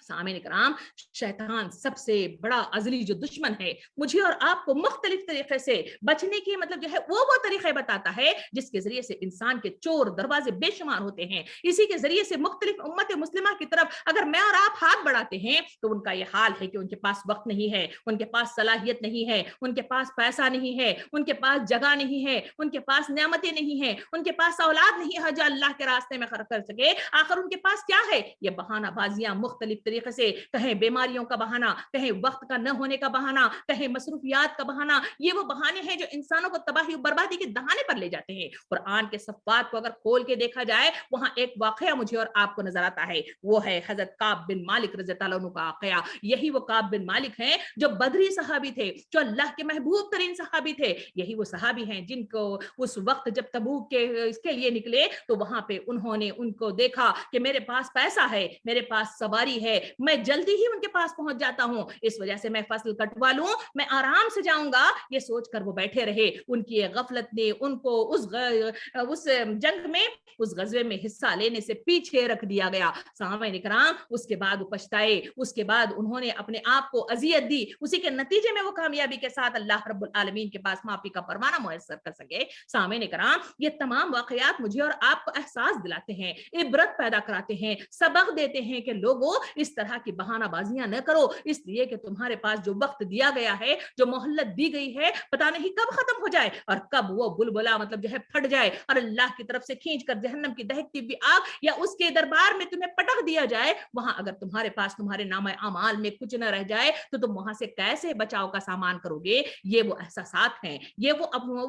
सामीन इकराम, शैतान सबसे बड़ा अजली जो दुश्मन है, मुझे और आपको मुख्तलिफ तरीके से बचने की मतलब जो है वो तरीके बताता है जिसके जरिए से इंसान के चोर दरवाजे बेशुमार होते हैं। इसी के जरिए से मुख्तलिफ उम्मत मुस्लिमा की तरफ अगर मैं और आप हाथ बढ़ाते हैं तो उनका ये हाल है कि उनके पास वक्त नहीं है, उनके पास सलाहियत नहीं है, उनके पास पैसा नहीं है, उनके पास जगह नहीं है, उनके पास नेमतें नहीं है, उनके पास औलाद नहीं है जो अल्लाह के रास्ते में खर्च कर सके। आखिर उनके पास क्या है? ये बहानाबाजियां मुख्तलिफ तरीके से, कहें बीमारियों का बहाना, कहें वक्त का न होने का बहाना, कहें मसरूफियात का बहाना। ये वो बहाने हैं जो इंसानों को तबाही और बर्बादी के दहाने पर ले जाते हैं। कुरान के सफ़ात को अगर खोल के देखा जाए, वहां एक वाकया मुझे और आपको नजर आता है, वो है हजरत काब बिन मालिक रज़ी अल्लाह अन्हु का वाकया। यही वो काब बिन मालिक हैं जो बदरी सहाबी थे, जो अल्लाह के महबूब तरीन सहाबी थे। यही वो सहाबी हैं जिनको उस वक्त जब तबूक के इसके लिए निकले तो वहां पे उन्होंने उनको देखा कि मेरे पास पैसा है, मेरे पास सवारी है, मैं जल्दी ही उनके पास पहुंच जाता हूं, इस वजह से मैं फसल कटवा लूं, मैं आराम से जाऊंगा। ये सोचकर वो बैठे रहे। उनकी गफलत ने उनको उस जंग में, उस गज़वे में हिस्सा लेने से पीछे रख दिया गया। सामईन इकराम, उसके बाद वो पछताए, उसके बाद उन्होंने अपने आप को अजियत दी। उसी के नतीजे में वो कामयाबी के साथ अल्लाह रब्बुल आलमीन के पास माफी का फरमाना मुयस्सर कर सके। सामईन इकराम, ये तमाम वाकयात मुझे और आपको एहसास दिलाते हैं, इबरत पैदा कराते हैं, सबक देते हैं कि लोगों इस तरह की बहानाबाजियां न करो, इसलिए कि तुम्हारे पास जो वक्त दिया गया है, जो मोहल्लत दी गई है, पता नहीं कब खत्म हो जाए और कब वो बुलबुला मतलब जो है फट जाए और अल्लाह की तरफ से खींच कर जहन्नम की दहकती हुई आग या उसके दरबार में तुम्हें पटक दिया जाए। वहां अगर तुम्हारे पास तुम्हारे नामे अमाल में कुछ न रह जाए तो तुम वहां से कैसे बचाव का सामान करोगे? ये वो एहसासात हैं, ये वो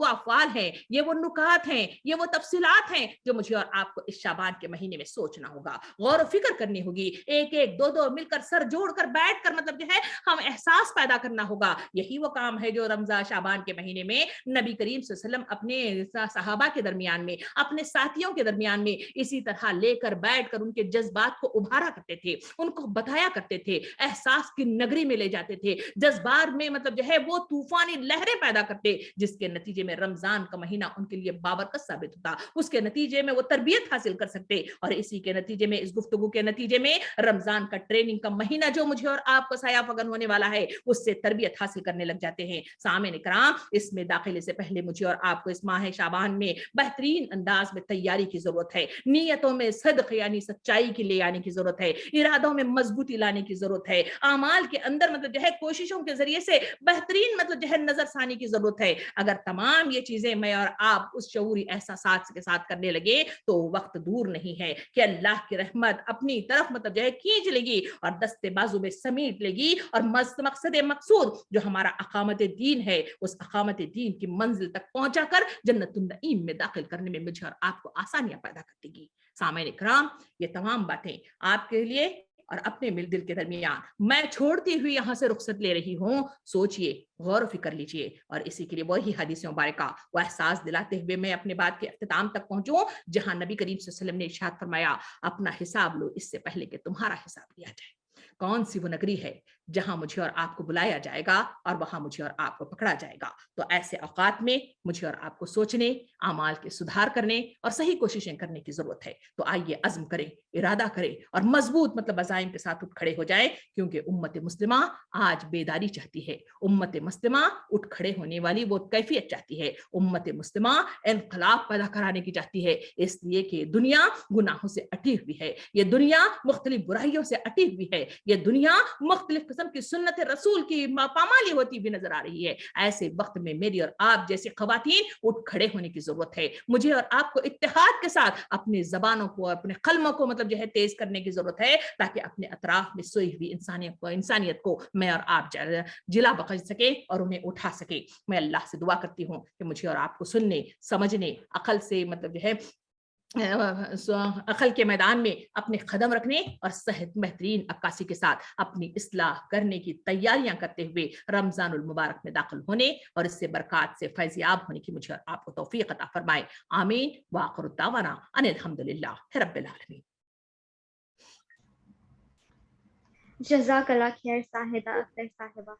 अफवाल हैं, ये वो नुकात हैं, ये वो तफसीलात हैं जो मुझे और आपको इस शाबान के महीने में सोचना होगा, गौर फिक्र करनी होगी। एक एक दो दो मिलकर सर जोड़कर बैठकर मतलब जो है हम एहसास पैदा करना होगा। यही वो काम है जो रमजान शाबान के महीने में नबी करीम सल्लल्लाहु अलैहि वसल्लम अपने सहाबा के दरमियान में, अपने साथियों के दरमियान में इसी तरह लेकर बैठकर उनके जज्बात को उभारा करते थे, उनको बताया करते थे, एहसास की नगरी में ले जाते थे, जज्बात में मतलब जो है वो तूफानी लहरें पैदा करते, जिसके नतीजे में रमजान का महीना उनके लिए बाबरकत साबित होता। उसके नतीजे में वो तरबियत हासिल कर सकते और इसी के नतीजे में, इस गुफ्तगू के नतीजे में रमजान का ट्रेनिंग का महीना जो मुझे और आपको साया फगन होने वाला है, उससे तरबियत हासिल करने लग जाते हैं। सामईन इकराम, इसमें दाखिले से पहले मुझे और आपको इस माह शाबान में बेहतरीन अंदाज में तैयारी की जरूरत है, नियतों में सदक़ यानी सच्चाई की ले आने की जरूरत है, इरादों में मजबूती लाने की जरूरत है, आमाल के अंदर मतलब जो है कोशिशों के जरिए से बेहतरीन मतलब जो है नजरसानी की जरूरत है। अगर तमाम ये चीजें मैं और आप उस शऊरी एहसास के साथ करने लगे तो वक्त दूर नहीं है कि अल्लाह की रहमत अपनी तरफ मतलब जो है खींच लेगी और दस्ते बाजू में समेट लेगी और मकसद मकसूद जो हमारा अकामत दीन है, उस अकामत दीन की मंजिल तक पहुंचाकर जन्नतुन नईम में दाखिल करने में मुझे और आपको आसानियां पैदा कर देगी। सामईन इकराम, ये तमाम बातें आपके लिए और अपने मिल दिल के दरमियान मैं छोड़ती हुई यहां से रुखसत ले रही हूं। सोचिए, गौर फिक्र लीजिए और इसी के लिए वही हदीस मुबारका वो एहसास दिलाते हुए मैं अपने बात के अख्तिताम तक पहुंचूं, जहां नबी करीम सल्लल्लाहु अलैहि वसल्लम ने इरशाद फरमाया, अपना हिसाब लो इससे पहले कि तुम्हारा हिसाब लिया जाए। कौन सी वो नगरी है जहां मुझे और आपको बुलाया जाएगा और वहां मुझे और आपको पकड़ा जाएगा? तो ऐसे औकात में मुझे और आपको सोचने, आमाल के सुधार करने और सही कोशिशें करने की जरूरत है। तो आइए अज़्म करें, इरादा करें और मजबूत मतलब अज़ाइम के साथ उठ खड़े हो जाए, क्योंकि उम्मत मुस्लिमा आज बेदारी चाहती है। उम्मत मुस्लिमा उठ खड़े होने वाली वो कैफियत चाहती है। उम्मत मुस्लिमा इनकलाब पैदा कराने की चाहती है, इसलिए कि दुनिया गुनाहों से अटी हुई है, ये दुनिया मुख्तलिफ बुराइयों से अटी हुई है, ये दुनिया मुख्तलिफ किस्म की सुन्नत रसूल की पामाली होती भी नजर आ रही है। ऐसे वक्त में मेरी और आप जैसे खवातीन उठ खड़े होने की जरूरत है। मुझे और आपको इत्तेहाद के साथ अपनी जबानों को, अपने कलमों को मतलब जो है तेज करने की जरूरत है, ताकि अपने अतराफ में सोई हुई इंसानियत को मैं और आप जिला बख्श सके और उन्हें उठा सके। मैं अल्लाह से दुआ करती हूँ कि मुझे और आपको सुनने, समझने, अकल से मतलब जो है अकल के मैदान में अपने कदम रखने और सेहत बेहतरीन अक्कासी के साथ अपनी इस्लाह करने की तैयारियां करते हुए रमजानुल मुबारक में दाखिल होने और इससे बरकत से फैज़याब होने की मुझे और आपको तौफीक अता फरमाए। आमीन व आखिरु दावाना अनिल हम्दुलिल्लाहि रब्बिल आलमीन। जज़ाकल्लाह खैर साहिदा अख्तर साहिबा।